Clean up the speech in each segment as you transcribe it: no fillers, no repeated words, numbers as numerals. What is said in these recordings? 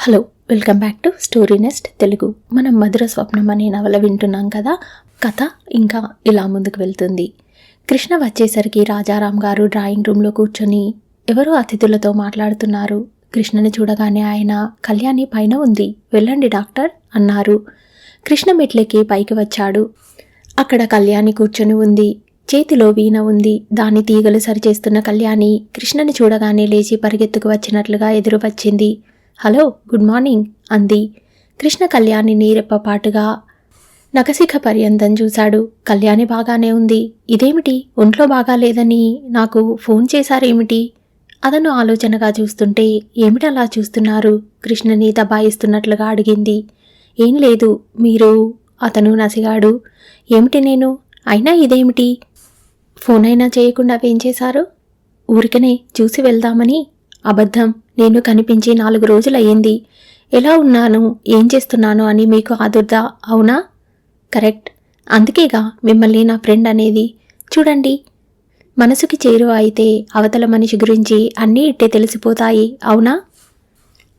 Hello, welcome back to Story Nest Telugu. మనం మధుర స్వప్నం అనే నవల వింటున్నాం కదా. కథ ఇంకా ఇలా ముందుకు వెళ్తుంది. కృష్ణ వచ్చేసరికి రాజారాం గారు డ్రాయింగ్ రూమ్లో కూర్చొని ఎవరో అతిథులతో మాట్లాడుతున్నారు. కృష్ణని చూడగానే ఆయన, కళ్యాణి పైన ఉంది, వెళ్ళండి డాక్టర్ అన్నారు. కృష్ణ మెట్లెక్కి పైకి వచ్చాడు. అక్కడ కళ్యాణి కూర్చొని ఉంది. చేతిలో వీణ ఉంది. దాని తీగలు సరిచేస్తున్న కళ్యాణి కృష్ణని చూడగానే లేచి పరిగెత్తుకు వచ్చినట్లుగా ఎదురు వచ్చింది. హలో, గుడ్ మార్నింగ్ అంది. కృష్ణ కళ్యాణిని రెప్పపాటుగా నఖశిఖ పర్యంతం చూశాడు. కళ్యాణి బాగానే ఉంది. ఇదేమిటి, ఒంట్లో బాగాలేదని నాకు ఫోన్ చేశారేమిటి? అతను ఆలోచనగా చూస్తుంటే, ఏమిటలా చూస్తున్నారు? కృష్ణని దబాయిస్తున్నట్లుగా అడిగింది. ఏం లేదు, మీరు అతను నసిగాడు. ఏమిటి నేను? అయినా ఇదేమిటి? ఫోన్ అయినా చేయకుండా ఏం చేశారు? ఊరికనే చూసి వెళ్దామని. అబద్ధం, నేను కనిపించి 4 రోజులయ్యింది. ఎలా ఉన్నాను, ఏం చేస్తున్నాను అని మీకు ఆదుర్దా, అవునా? కరెక్ట్, అందుకేగా మిమ్మల్ని నా ఫ్రెండ్ అనేది. చూడండి, మనసుకి చేరువ అయితే అవతల మనిషి గురించి అన్నీ ఇట్టే తెలిసిపోతాయి, అవునా?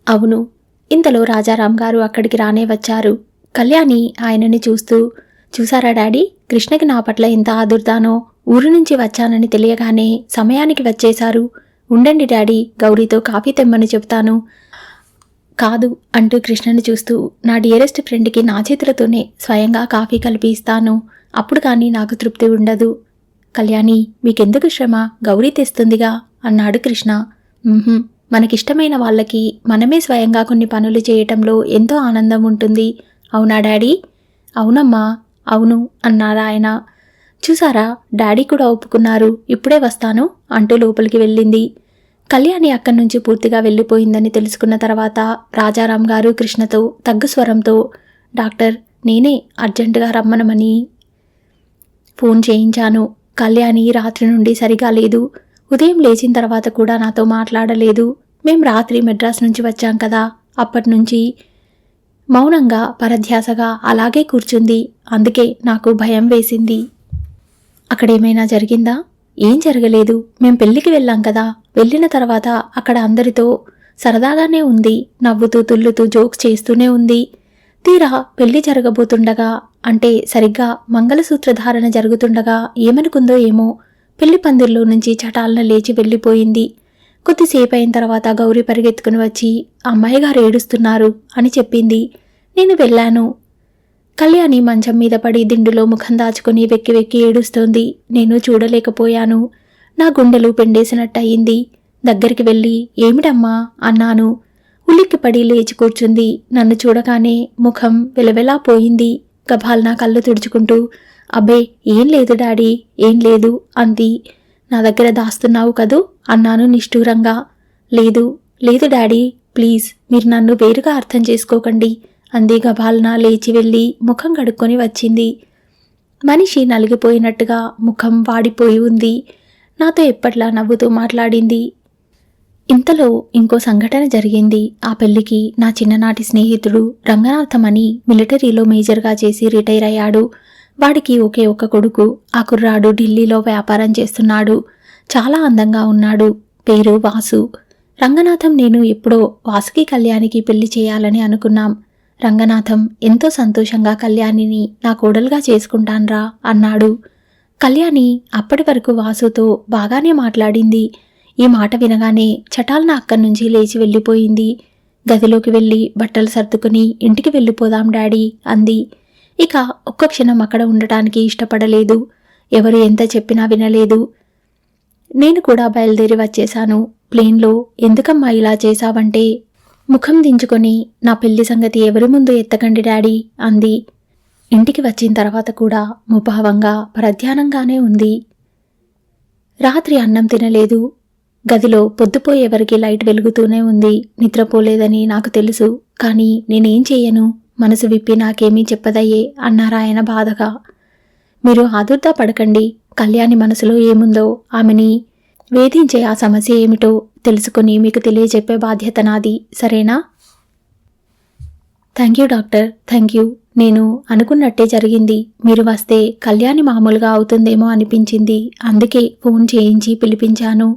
అవును. ఇంతలో రాజారాం గారు అక్కడికి రానే వచ్చారు. కళ్యాణి ఆయనని చూస్తూ, చూసారా డాడీ, కృష్ణకి నా పట్ల ఎంత ఆదుర్దానో. ఊరు నుంచి వచ్చానని తెలియగానే సమయానికి వచ్చేశారు. ఉండండి డాడీ, గౌరీతో కాఫీ తెమ్మని చెబుతాను. కాదు అంటూ కృష్ణని చూస్తూ, నా డియరెస్ట్ ఫ్రెండ్కి నా చేతులతోనే స్వయంగా కాఫీ కలిపి ఇస్తాను. అప్పుడు కానీ నాకు తృప్తి ఉండదు. కళ్యాణి, మీకెందుకు శ్రమ, గౌరీ తెస్తుందిగా అన్నాడు కృష్ణ. మనకిష్టమైన వాళ్ళకి మనమే స్వయంగా కొన్ని పనులు చేయటంలో ఎంతో ఆనందం ఉంటుంది, అవునా డాడీ? అవునమ్మా, అవును అన్నారాయన. చూసారా, డాడీ కూడా ఒప్పుకున్నారు. ఇప్పుడే వస్తాను అంటూ లోపలికి వెళ్ళింది. కళ్యాణి అక్కడి నుంచి పూర్తిగా వెళ్ళిపోయిందని తెలుసుకున్న తర్వాత రాజారాం గారు కృష్ణతో తగ్గు స్వరంతో, డాక్టర్, నేనే అర్జెంటుగా రమ్మనమని ఫోన్ చేయించాను. కళ్యాణి రాత్రి నుండి సరిగా లేదు. ఉదయం లేచిన తర్వాత కూడా నాతో మాట్లాడలేదు. మేం రాత్రి మెడ్రాస్ నుంచి వచ్చాం కదా, అప్పటినుంచి మౌనంగా పరధ్యాసగా అలాగే కూర్చుంది. అందుకే నాకు భయం వేసింది. అక్కడేమైనా జరిగిందా? ఏం జరగలేదు. మేం పెళ్లికి వెళ్ళాం కదా, వెళ్ళిన తర్వాత అక్కడ అందరితో సరదాగానే ఉంది. నవ్వుతూ తుల్లుతూ జోక్స్ చేస్తూనే ఉంది. తీరా పెళ్లి జరగబోతుండగా, అంటే సరిగ్గా మంగళసూత్రధారణ జరుగుతుండగా ఏమనుకుందో ఏమో, పెళ్లి పందిర్లో నుంచి చటాలన లేచి వెళ్ళిపోయింది. కొద్దిసేపు అయిన తర్వాత గౌరీ పరిగెత్తుకుని వచ్చి, అమ్మాయి గారు ఏడుస్తున్నారు అని చెప్పింది. నేను వెళ్ళాను. కళ్యాణి మంచం మీద పడి దిండులో ముఖం దాచుకుని వెక్కి వెక్కి ఏడుస్తోంది. నేను చూడలేకపోయాను. నా గుండెలు పెండేసినట్టయింది. దగ్గరికి వెళ్ళి, ఏమిటమ్మా అన్నాను. ఉలిక్కిపడి లేచి కూర్చుంది. నన్ను చూడగానే ముఖం వెలవెలా పోయింది. గభాల్నా కళ్ళు తుడుచుకుంటూ, అబ్బే ఏం లేదు డాడీ, ఏం లేదు అంది. నా దగ్గర దాస్తున్నావు కదూ అన్నాను నిష్ఠూరంగా. లేదు లేదు డాడీ, ప్లీజ్ మీరు నన్ను వేరుగా అర్థం చేసుకోకండి అంది. గభాల్నా లేచి వెళ్ళి ముఖం కడుక్కొని వచ్చింది. మనిషి నలిగిపోయినట్టుగా ముఖం వాడిపోయి ఉంది. నాతో ఎప్పట్లా నవ్వుతూ మాట్లాడింది. ఇంతలో ఇంకో సంఘటన జరిగింది. ఆ పెళ్లికి నా చిన్ననాటి స్నేహితుడు రంగనాథం అని మిలిటరీలో మేజర్గా చేసి రిటైర్ అయ్యాడు. వాడికి ఒకే ఒక్క కొడుకు. ఆ కుర్రాడు ఢిల్లీలో వ్యాపారం చేస్తున్నాడు. చాలా అందంగా ఉన్నాడు. పేరు వాసు. రంగనాథం నేను ఎప్పుడో వాసుకి కళ్యాణికి పెళ్లి చేయాలని అనుకున్నాం. రంగనాథం ఎంతో సంతోషంగా కళ్యాణిని నా కోడలుగా చేసుకుంటాన్రా అన్నాడు. కళ్యాణి అప్పటి వరకు వాసుతో బాగానే మాట్లాడింది. ఈ మాట వినగానే చటాలన అక్కడి నుంచి లేచి వెళ్ళిపోయింది. గదిలోకి వెళ్ళి బట్టలు సర్దుకుని ఇంటికి వెళ్ళిపోదాం డాడీ అంది. ఇక ఒక్క క్షణం అక్కడ ఉండటానికి ఇష్టపడలేదు. ఎవరు ఎంత చెప్పినా వినలేదు. నేను కూడా బయలుదేరి వచ్చేశాను. ప్లేన్లో, ఎందుకమ్మా ఇలా చేశావంటే, ముఖం దించుకొని, నా పెళ్లి సంగతి ఎవరి ముందు ఎత్తకండి డాడీ అంది. ఇంటికి వచ్చిన తర్వాత కూడా ముభావంగా పరధ్యానంగానే ఉంది. రాత్రి అన్నం తినలేదు. గదిలో పొద్దుపోయేవరికి లైట్ వెలుగుతూనే ఉంది. నిద్రపోలేదని నాకు తెలుసు, కానీ నేనేం చెయ్యను, మనసు విప్పి నాకేమీ చెప్పదయ్యే అన్నారాయన బాధగా. మీరు ఆదుర్దా పడకండి. కళ్యాణి మనసులో ఏముందో, ఆమెని వేధించే ఆ సమస్య ఏమిటో తెలుసుకుని మీకు తెలియజెప్పే బాధ్యత నాది, సరేనా? Thank you doctor, thank you. నేను అనుకున్నట్టే జరిగింది. మీరు వస్తే కళ్యాణి మామూలుగా అవుతుందేమో అనిపించింది. అందుకే ఫోన్ చేయించి పిలిపించాను.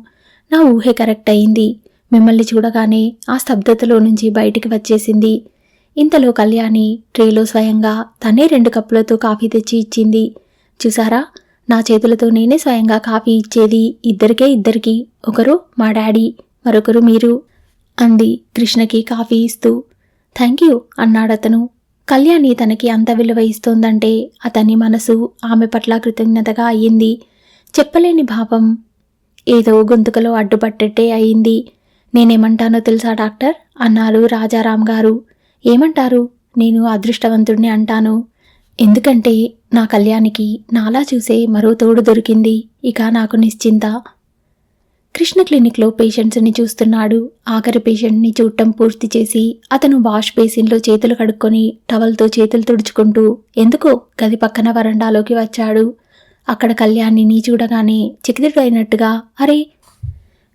నా ఊహే కరెక్ట్ అయింది. మిమ్మల్ని చూడగానే ఆ స్తబ్దతలో నుంచి బయటికి వచ్చేసింది. ఇంతలో కళ్యాణి ట్రేలో స్వయంగా తనే 2 కప్పులతో కాఫీ తెచ్చి ఇచ్చింది. చూసారా, నా చేతులతో నేనే స్వయంగా కాఫీ ఇచ్చేది. ఇద్దరికి, ఒకరు మా డాడీ, మరొకరు మీరు అంది కృష్ణకి కాఫీ ఇస్తూ. థ్యాంక్ యూ అన్నాడతను. కళ్యాణి తనకి అంత విలువ ఇస్తోందంటే అతని మనసు ఆమె పట్ల కృతజ్ఞతగా అయ్యింది. చెప్పలేని భావం ఏదో గొంతుకలో అడ్డుపట్టేట్టే అయింది. నేనేమంటానో తెలుసా డాక్టర్ అన్నారు రాజారాం గారు. ఏమంటారు? నేను అదృష్టవంతుడిని అంటాను. ఎందుకంటే నా కళ్యాణికి నాలా చూసే మరో తోడు దొరికింది. ఇక నాకు నిశ్చింత. కృష్ణ క్లినిక్లో పేషెంట్స్ని చూస్తున్నాడు. ఆఖరి పేషెంట్ని చూడటం పూర్తి చేసి అతను వాష్ బేసిన్లో చేతులు కడుక్కొని టవల్తో చేతులు తుడుచుకుంటూ ఎందుకో గది పక్కన వరండాలోకి వచ్చాడు. అక్కడ కళ్యాణిని చూడగానే చికితుడైనట్టుగా, అరే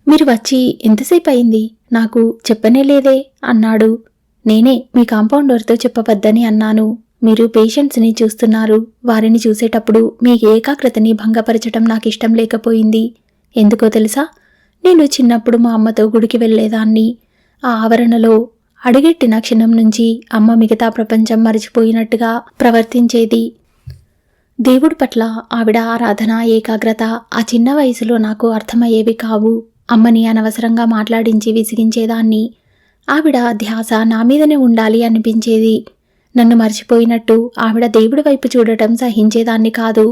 మీరు వచ్చి ఎంతసేపు అయింది? నాకు చెప్పనే లేదే అన్నాడు. నేనే మీ కాంపౌండర్తో చెప్పవద్దని అన్నాను. మీరు పేషెంట్స్ని చూస్తున్నారు. వారిని చూసేటప్పుడు మీ ఏకాగ్రతని భంగపరచడం నాకిష్టం లేకపోయింది. ఎందుకో తెలుసా? నేను చిన్నప్పుడు మా అమ్మతో గుడికి వెళ్లేదాన్ని. ఆ ఆవరణలో అడుగెట్టిన క్షణం నుంచి అమ్మ మిగతా ప్రపంచం మరిచిపోయినట్టుగా ప్రవర్తించేది. దేవుడి పట్ల ఆవిడ ఆరాధన, ఏకాగ్రత ఆ చిన్న వయసులో నాకు అర్థమయ్యేవి కావు. అమ్మని అనవసరంగా మాట్లాడించి విసిగించేదాన్ని. ఆవిడ ధ్యాస నా మీదనే ఉండాలి అనిపించేది. నన్ను మర్చిపోయినట్టు ఆవిడ దేవుడి వైపు చూడటం సహించేదాన్ని కాదు.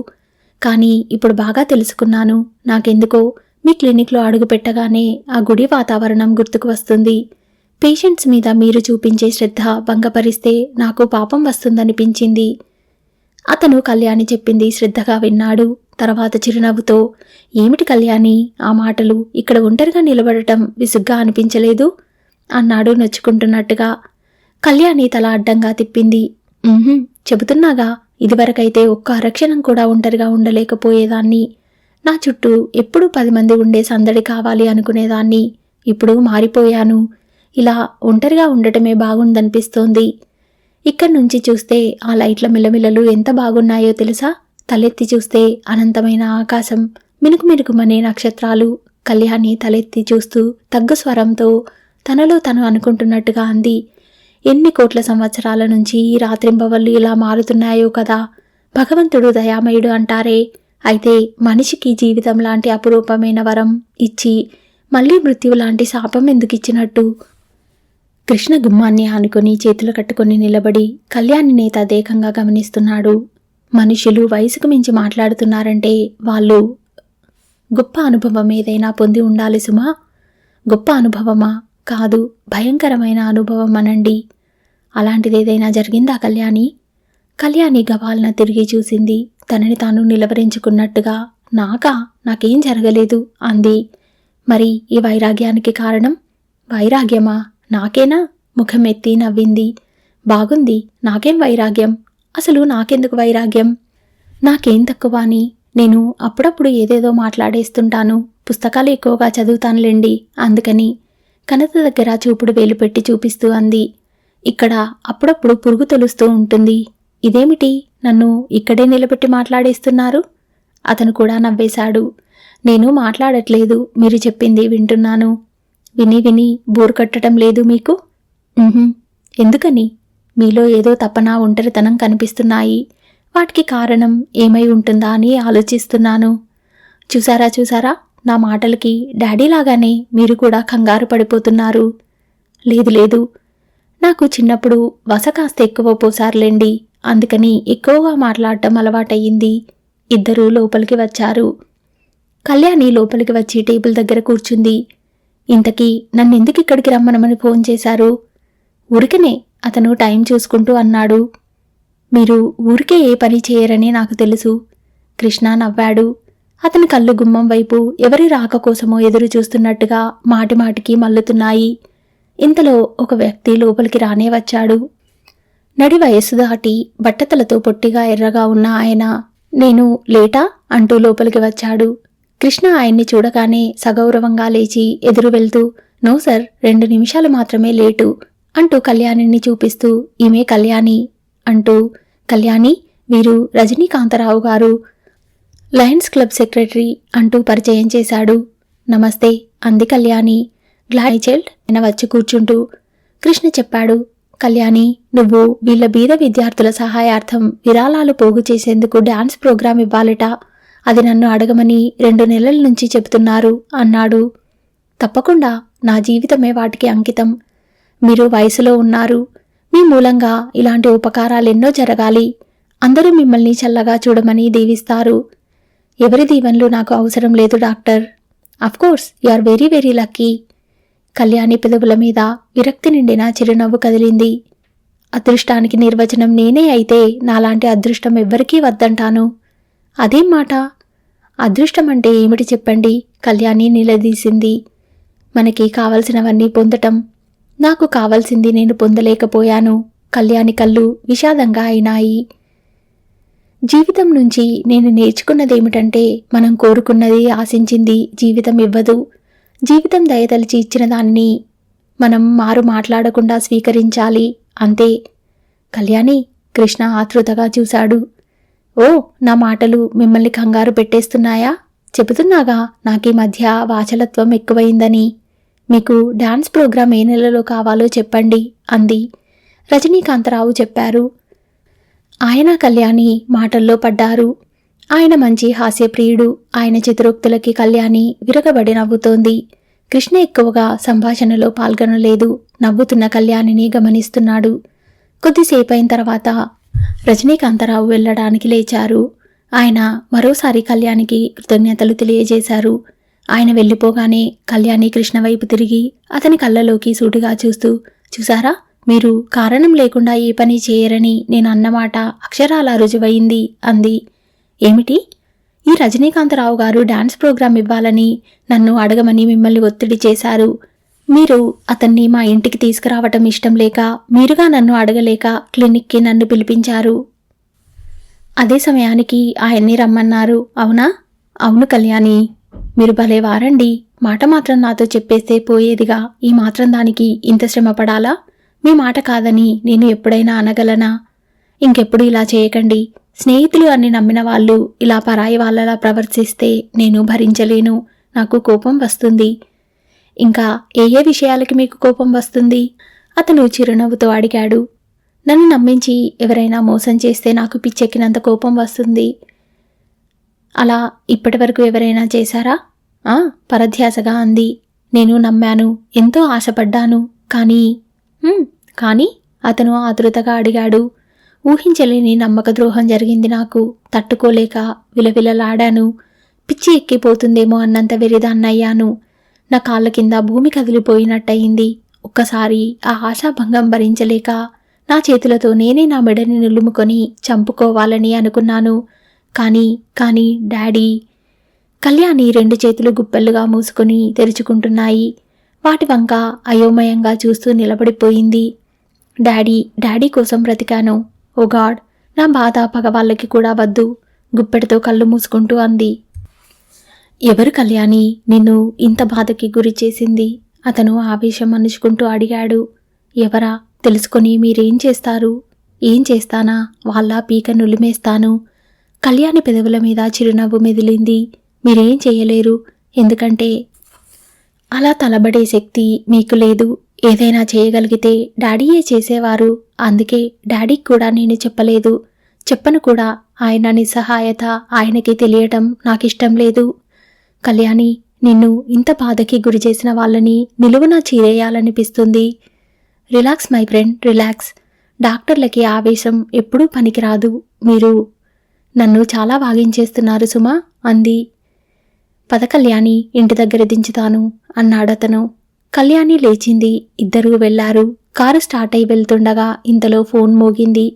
కానీ ఇప్పుడు బాగా తెలుసుకున్నాను. నాకెందుకో మీ క్లినిక్లో అడుగు పెట్టగానే ఆ గుడి వాతావరణం గుర్తుకు వస్తుంది. పేషెంట్స్ మీద మీరు చూపించే శ్రద్ధ భంగపరిస్తే నాకు పాపం వస్తుందనిపించింది. అతను కళ్యాణి చెప్పింది శ్రద్ధగా విన్నాడు. తర్వాత చిరునవ్వుతో, ఏమిటి కళ్యాణి ఆ మాటలు? ఇక్కడ ఒంటరిగా నిలబడటం విసుగ్గా అనిపించలేదు అన్నాడు నొచ్చుకుంటున్నట్టుగా. కళ్యాణి తల అడ్డంగా తిప్పింది. చెబుతున్నాగా, ఇదివరకైతే ఒక్క అరక్షణం కూడా ఒంటరిగా ఉండలేకపోయేదాన్ని. నా చుట్టూ ఎప్పుడూ 10 మంది ఉండే సందడి కావాలి అనుకునేదాన్ని. ఇప్పుడు మారిపోయాను. ఇలా ఒంటరిగా ఉండటమే బాగుందనిపిస్తోంది. ఇక్కడి నుంచి చూస్తే ఆ లైట్ల మిలమిలలు ఎంత బాగున్నాయో తెలుసా? తలెత్తి చూస్తే అనంతమైన ఆకాశం, మినుకుమినుకుమనే నక్షత్రాలు. కళ్యాణి తలెత్తి చూస్తూ తగ్గు స్వరంతో తనలో తను అనుకుంటున్నట్టుగా అంది. ఎన్ని కోట్ల సంవత్సరాల నుంచి ఈ రాత్రింబవళ్ళు ఇలా మారుతున్నాయో కదా. భగవంతుడు దయామయుడు అంటారే. అయితే మనిషికి జీవితం లాంటి అపురూపమైన వరం ఇచ్చి మళ్లీ మృత్యువు లాంటి శాపం ఎందుకిచ్చినట్టు? కృష్ణ గుమ్మాన్ని ఆనుకొని చేతులు కట్టుకొని నిలబడి కళ్యాణిని తదేకంగా గమనిస్తున్నాడు. మనుషులు వయసుకు మించి మాట్లాడుతున్నారంటే వాళ్ళు గొప్ప అనుభవం ఏదైనా పొంది ఉండాలి సుమా. గొప్ప అనుభవమా? కాదు, భయంకరమైన అనుభవం అనండి. అలాంటిదేదైనా జరిగిందా కళ్యాణి? కళ్యాణి గవాల్న తిరిగి చూసింది. తనని తాను నిలవరించుకున్నట్టుగా. నాకేం జరగలేదు అంది. మరి ఈ వైరాగ్యానికి కారణం? వైరాగ్యమా? నాకేనా? ముఖం ఎత్తి నవ్వింది. బాగుంది. నాకేం వైరాగ్యం? అసలు నాకెందుకు వైరాగ్యం? నాకేం తక్కువ అని? నేను అప్పుడప్పుడు ఏదేదో మాట్లాడేస్తుంటాను. పుస్తకాలు ఎక్కువగా చదువుతానులేండి, అందుకని. కనత దగ్గర చూపుడు వేలు పెట్టి చూపిస్తూ అంది. ఇక్కడ అప్పుడప్పుడు పురుగు తొలుస్తూ ఉంటుంది. ఇదేమిటి, నన్ను ఇక్కడే నిలబెట్టి మాట్లాడేస్తున్నారు? అతను కూడా నవ్వేశాడు. నేను మాట్లాడట్లేదు, మీరు చెప్పింది వింటున్నాను. విని విని బోరు కట్టడం లేదు మీకు? ఎందుకని? మీలో ఏదో తపన, ఒంటరితనం కనిపిస్తున్నాయి. వాటికి కారణం ఏమై ఉంటుందా అని ఆలోచిస్తున్నాను. చూసారా, నా మాటలకి డాడీలాగానే మీరు కూడా కంగారు పడిపోతున్నారు. లేదు, నాకు చిన్నప్పుడు వస కాస్త ఎక్కువ పోసారులేండి, అందుకని ఎక్కువగా మాట్లాడటం అలవాటయ్యింది. ఇద్దరూ లోపలికి వచ్చారు. కళ్యాణి లోపలికి వచ్చి టేబుల్ దగ్గర కూర్చుంది. ఇంతకీ నన్నెందుకు ఇక్కడికి రమ్మనమని ఫోన్ చేశారు? ఊరికనే, అతను టైం చూసుకుంటూ అన్నాడు. మీరు ఊరికే ఏ పని చేయరని నాకు తెలుసు. కృష్ణ నవ్వాడు. అతని కళ్ళు గుమ్మం వైపు ఎవరి రాక కోసమో ఎదురు చూస్తున్నట్టుగా మాటిమాటికి మల్లుతున్నాయి. ఇంతలో ఒక వ్యక్తి లోపలికి రానే వచ్చాడు. నడి వయస్సు దాటి బట్టతలతో పొట్టిగా ఎర్రగా ఉన్న ఆయన. నేను లేటా అంటూ లోపలికి వచ్చాడు. కృష్ణ ఆయన్ని చూడగానే సగౌరవంగా లేచి ఎదురు వెళ్తూ, నో సార్, 2 నిమిషాలు మాత్రమే లేటు అంటూ కళ్యాణిని చూపిస్తూ, ఈమె కళ్యాణి అంటూ, కళ్యాణి, వీరు రజనీకాంతరావు గారు, లయన్స్ క్లబ్ సెక్రటరీ అంటూ పరిచయం చేశాడు. నమస్తే అంది కళ్యాణి. గ్లాడ్ చైల్డ్ ఆయన వచ్చి కూర్చుంటూ కృష్ణ చెప్పాడు, కళ్యాణి, నువ్వు వీళ్ళ బీద విద్యార్థుల సహాయార్థం విరాళాలు పోగు చేసేందుకు డాన్స్ ప్రోగ్రాం ఇవ్వాలట. అది నన్ను అడగమని 2 నెలల నుంచి చెబుతున్నారు అన్నాడు. తప్పకుండా, నా జీవితమే వాటికి అంకితం. మీరు వయసులో ఉన్నారు. మీ మూలంగా ఇలాంటి ఉపకారాలెన్నో జరగాలి. అందరూ మిమ్మల్ని చల్లగా చూడమని దీవిస్తారు. ఎవరి దీవెనలు నాకు అవసరం లేదు doctor. Of course you are very very lucky. Kalyani పెదవుల మీద విరక్తి నిండిన చిరునవ్వు కదిలింది. అదృష్టానికి నిర్వచనం నేనే అయితే నాలాంటి అదృష్టం ఎవ్వరికీ వద్దంటాను. అదేం మాట? అదృష్టం అంటే ఏమిటి చెప్పండి? కళ్యాణి నిలదీసింది. మనకి కావలసినవన్నీ పొందటం. నాకు కావలసింది నేను పొందలేకపోయాను. కళ్యాణి కళ్ళు విషాదంగా అయినాయి. జీవితం నుంచి నేను నేర్చుకున్నదేమిటంటే, మనం కోరుకున్నది, ఆశించింది జీవితం ఇవ్వదు. జీవితం దయతలిచి ఇచ్చిన దాన్ని మనం మారు మాట్లాడకుండా స్వీకరించాలి, అంతే. కళ్యాణి, కృష్ణ ఆతృతగా చూశాడు. ఓ, నా మాటలు మిమ్మల్ని కంగారు పెట్టేస్తున్నాయా? చెబుతున్నాగా నాకీ మధ్య వాచలత్వం ఎక్కువైందని. మీకు డాన్స్ ప్రోగ్రాం ఏ నెలలో కావాలో చెప్పండి అంది. రజనీకాంతరావు చెప్పారు. ఆయన కళ్యాణి మాటల్లో పడ్డారు. ఆయన మంచి హాస్యప్రియుడు. ఆయన చిత్రోక్తులకి కళ్యాణి విరగబడి నవ్వుతోంది. కృష్ణ ఎక్కువగా సంభాషణలో పాల్గొనలేదు. నవ్వుతున్న కళ్యాణిని గమనిస్తున్నాడు. కొద్దిసేపైన తర్వాత రజనీకాంతరావు వెళ్ళడానికి లేచారు. ఆయన మరోసారి కళ్యాణికి కృతజ్ఞతలు తెలియజేశారు. ఆయన వెళ్ళిపోగానే కళ్యాణి కృష్ణ వైపు తిరిగి అతని కళ్ళలోకి సూటిగా చూస్తూ, చూసారా, మీరు కారణం లేకుండా ఏ పని చేయరని నేను అన్నమాట అక్షరాలా రుజువైంది అంది. ఏమిటి? ఈ రజనీకాంతరావు గారు డాన్స్ ప్రోగ్రాం ఇవ్వాలని నన్ను అడగమని మిమ్మల్ని ఒత్తిడి చేశారు. మీరు అతన్ని మా ఇంటికి తీసుకురావటం ఇష్టం లేక, మీరుగా నన్ను అడగలేక క్లినిక్కి నన్ను పిలిపించారు. అదే సమయానికి ఆయన్ని రమ్మన్నారు, అవునా? అవును కళ్యాణి, మీరు భలే వారండి. మాట మాత్రం నాతో చెప్పేస్తే పోయేదిగా. ఈ మాత్రం దానికి ఇంత శ్రమ పడాలా? మీ మాట కాదని నేను ఎప్పుడైనా అనగలనా? ఇంకెప్పుడు ఇలా చేయకండి. స్నేహితులు అని నమ్మిన వాళ్ళు ఇలా పరాయి వాళ్ళలా ప్రవర్తిస్తే నేను భరించలేను. నాకు కోపం వస్తుంది. ఇంకా ఏ ఏ విషయాలకి మీకు కోపం వస్తుంది? అతను చిరునవ్వుతో అడిగాడు. నన్ను నమ్మించి ఎవరైనా మోసం చేస్తే నాకు పిచ్చెక్కినంత కోపం వస్తుంది. అలా ఇప్పటివరకు ఎవరైనా చేశారా? పరధ్యాసగా అంది. నేను నమ్మాను, ఎంతో ఆశపడ్డాను. కానీ అతను ఆతృతగా అడిగాడు. ఊహించలేని నమ్మక ద్రోహం జరిగింది నాకు. తట్టుకోలేక విలవిలలాడాను. పిచ్చి ఎక్కిపోతుందేమో అన్నంత వెరిదాన్నయ్యాను. నా కాళ్ళ కింద భూమి కదిలిపోయినట్టయింది. ఒక్కసారి ఆ ఆశాభంగం భరించలేక నా చేతులతో నేనే నా మెడని నిలుముకొని చంపుకోవాలని అనుకున్నాను. కానీ డాడీ. కళ్యాణి 2 చేతులు గుప్పెలుగా మూసుకొని తెరుచుకుంటున్నాయి. వాటి వంక అయోమయంగా చూస్తూ నిలబడిపోయింది. డాడీ కోసం బ్రతికాను. ఓ గాడ్, నా బాధ పగవాళ్ళకి కూడా వద్దు. గుప్పెడితో కళ్ళు మూసుకుంటూ అంది. ఎవరు కళ్యాణి నిన్ను ఇంత బాధకి గురి చేసింది? అతను ఆవేశం అణుచుకుంటూ అడిగాడు. ఎవరా తెలుసుకొని మీరేం చేస్తారు? ఏం చేస్తానా? వాళ్ళ పీక నులిమేస్తాను. కళ్యాణి పెదవుల మీద చిరునవ్వు మెదిలింది. మీరేం చేయలేరు. ఎందుకంటే అలా తలబడే శక్తి మీకు లేదు. ఏదైనా చేయగలిగితే డాడీయే చేసేవారు. అందుకే డాడీకి కూడా నేను చెప్పలేదు. చెప్పను కూడా. ఆయన నిస్సహాయత ఆయనకి తెలియటం నాకిష్టం లేదు. కళ్యాణి, నిన్ను ఇంత బాధకి గురి చేసిన వాళ్ళని నిలువున చీరేయాలనిపిస్తుంది. Relax my friend, relax. డాక్టర్లకి ఆవేశం ఎప్పుడూ పనికిరాదు. మీరు నన్ను చాలా వాగించేస్తున్నారు సుమా అంది. పద కళ్యాణి, ఇంటి దగ్గర దించుతాను అన్నాడతను. కళ్యాణి లేచింది. ఇద్దరూ వెళ్లారు. కారు స్టార్ట్ అయి వెళ్తుండగా ఇంతలో ఫోన్ మోగింది.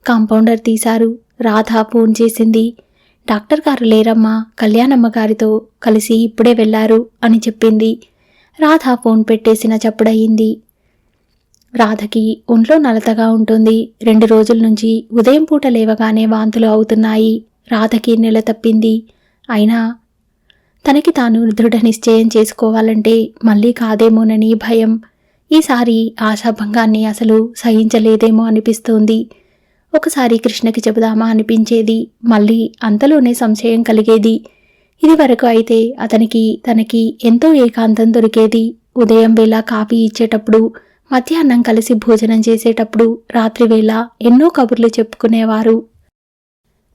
కాంపౌండర్ తీశారు. రాధ ఫోన్ చేసింది. డాక్టర్ గారు లేరమ్మా, కళ్యాణమ్మ గారితో కలిసి ఇప్పుడే వెళ్లారు అని చెప్పింది. రాధ ఫోన్ పెట్టేసిన చప్పుడయింది. రాధకి ఒంట్లో నలతగా ఉంటుంది. 2 రోజుల నుంచి ఉదయం పూట లేవగానే వాంతులు అవుతున్నాయి. రాధకి నెల తప్పింది. అయినా తనకి తాను దృఢ నిశ్చయం చేసుకోవాలంటే మళ్ళీ కాదేమోనని భయం. ఈసారి ఆశాభంగాన్ని అసలు సహించలేదేమో అనిపిస్తోంది. ఒకసారి కృష్ణకి చెబుదామా అనిపించేది. మళ్ళీ అంతలోనే సంశయం కలిగేది. ఇది వరకు అయితే తనకి ఎంతో ఏకాంతం దొరికేది. ఉదయం వేళ కాఫీ ఇచ్చేటప్పుడు, మధ్యాహ్నం కలిసి భోజనం చేసేటప్పుడు, రాత్రివేళ ఎన్నో కబుర్లు చెప్పుకునేవారు.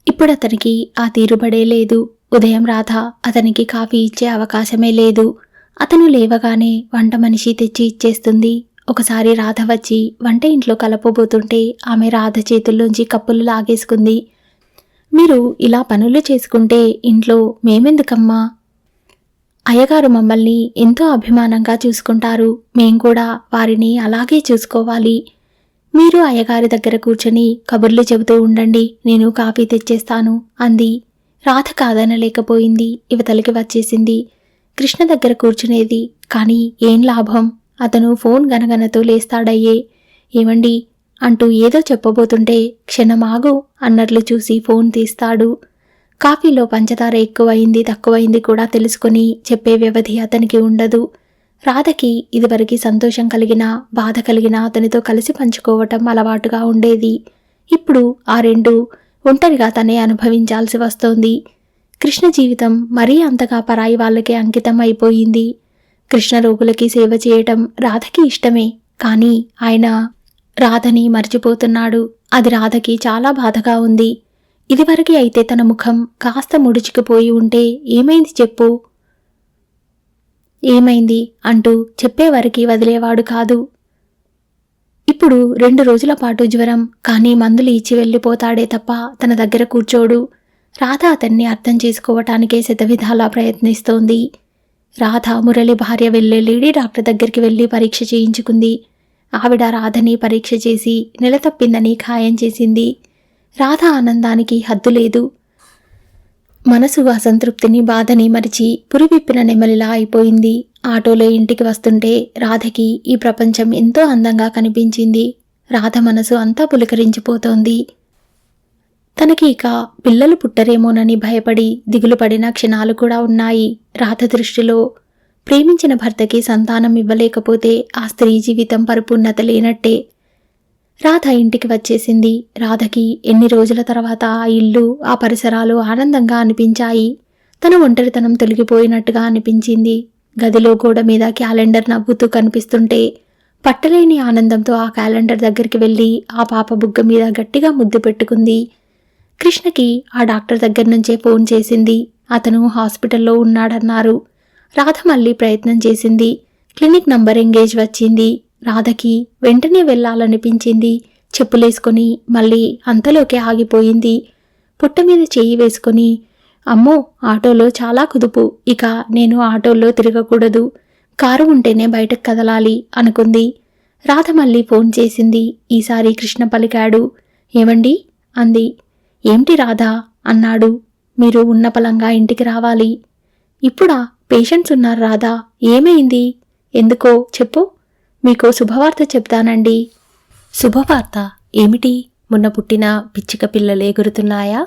ఇప్పుడు అతనికి ఆ తీరుబడే లేదు. ఉదయం రాధ అతనికి కాఫీ ఇచ్చే అవకాశమే లేదు. అతను లేవగానే వంట మనిషి తెచ్చి ఇచ్చేస్తుంది. ఒకసారి రాధ వచ్చి వంట ఇంట్లో కలపబోతుంటే ఆమె రాధ చేతుల్లోంచి కప్పులు లాగేసుకుంది. మీరు ఇలా పనులు చేసుకుంటే ఇంట్లో మేమెందుకమ్మా? అయ్యగారు మమ్మల్ని ఎంతో అభిమానంగా చూసుకుంటారు. మేం కూడా వారిని అలాగే చూసుకోవాలి. మీరు అయ్యగారి దగ్గర కూర్చొని కబుర్లు చెబుతూ ఉండండి, నేను కాఫీ తెచ్చేస్తాను అంది. రాధ కాదనలేకపోయింది. ఇవతలికి వచ్చేసింది. కృష్ణ దగ్గర కూర్చునేది. కానీ ఏం లాభం? అతను ఫోన్ గనగనతో లేస్తాడయ్యే. ఏమండి అంటూ ఏదో చెప్పబోతుంటే క్షణమాగు అన్నట్లు చూసి ఫోన్ తీస్తాడు. కాఫీలో పంచదార ఎక్కువైంది తక్కువైంది కూడా తెలుసుకుని చెప్పే వ్యవధి అతనికి ఉండదు. రాధకి ఇదివరకు సంతోషం కలిగినా బాధ కలిగినా అతనితో కలిసి పంచుకోవటం అలవాటుగా ఉండేది. ఇప్పుడు ఆ రెండు ఒంటరిగా తనే అనుభవించాల్సి వస్తోంది. కృష్ణ జీవితం మరీ అంతగా పరాయి వాళ్ళకే అంకితం అయిపోయింది. కృష్ణ రోగులకి సేవ చేయటం రాధకి ఇష్టమే. కానీ ఆయన రాధని మర్చిపోతున్నాడు. అది రాధకి చాలా బాధగా ఉంది. ఇదివరకు అయితే తన ముఖం కాస్త ముడుచుకుపోయి ఉంటే ఏమైంది చెప్పు, ఏమైంది అంటూ చెప్పేవరకు వదిలేవాడు కాదు. ఇప్పుడు 2 రోజుల పాటు జ్వరం, కానీ మందులు ఇచ్చి వెళ్ళిపోతాడే తప్ప తన దగ్గర కూర్చోడు. రాధ అతన్ని అర్థం చేసుకోవటానికే శతవిధాలా ప్రయత్నిస్తోంది. రాధ మురళి భార్య వెళ్లే లేడీ డాక్టర్ దగ్గరికి వెళ్లి పరీక్ష చేయించుకుంది. ఆవిడ రాధని పరీక్ష చేసి నెల తప్పిందని ఖాయం చేసింది. రాధ ఆనందానికి హద్దులేదు. మనసు అసంతృప్తిని బాధని మరిచి పురివిప్పిన నెమలిలా అయిపోయింది. ఆటోలో ఇంటికి వస్తుంటే రాధకి ఈ ప్రపంచం ఎంతో అందంగా కనిపించింది. రాధ మనసు అంతా పులకరించిపోతోంది. తనకి ఇక పిల్లలు పుట్టరేమోనని భయపడి దిగులు పడిన క్షణాలు కూడా ఉన్నాయి. రాధ దృష్టిలో ప్రేమించిన భర్తకి సంతానం ఇవ్వలేకపోతే ఆ స్త్రీ జీవితం పరిపూర్ణత లేనట్టే. రాధ ఇంటికి వచ్చేసింది. రాధకి ఎన్ని రోజుల తర్వాత ఆ ఇల్లు ఆ పరిసరాలు ఆనందంగా అనిపించాయి. తన ఒంటరితనం తొలగిపోయినట్టుగా అనిపించింది. గదిలో గోడ మీద క్యాలెండర్ నవ్వుతూ కనిపిస్తుంటే పట్టలేని ఆనందంతో ఆ క్యాలెండర్ దగ్గరికి వెళ్ళి ఆ పాప బుగ్గ మీద గట్టిగా ముద్దు పెట్టుకుంది. కృష్ణకి ఆ డాక్టర్ దగ్గర నుంచే ఫోన్ చేసింది. అతను హాస్పిటల్లో ఉన్నాడన్నారు. రాధ మళ్ళీ ప్రయత్నం చేసింది. క్లినిక్ నంబర్ ఎంగేజ్ వచ్చింది. రాధకి వెంటనే వెళ్లాలనిపించింది. చెప్పులేసుకొని మళ్ళీ అంతలోకే ఆగిపోయింది. పుట్ట మీద చెయ్యి వేసుకొని, అమ్మో ఆటోలో చాలా కుదుపు, ఇక నేను ఆటోల్లో తిరగకూడదు, కారు ఉంటేనే బయటకు కదలాలి అనుకుంది. రాధ మళ్ళీ ఫోన్ చేసింది. ఈసారి కృష్ణ పలికాడు. ఏమండి అంది. ఏమిటి రాధా అన్నాడు. మీరు ఉన్న పలంగా ఇంటికి రావాలి. ఇప్పుడా? పేషెంట్స్ ఉన్నారు రాధా, ఏమైంది? ఎందుకో చెప్పు, మీకు శుభవార్త చెప్తానండి. శుభవార్త ఏమిటి? మొన్న పుట్టిన పిచ్చిక పిల్లలు ఎగురుతున్నాయా?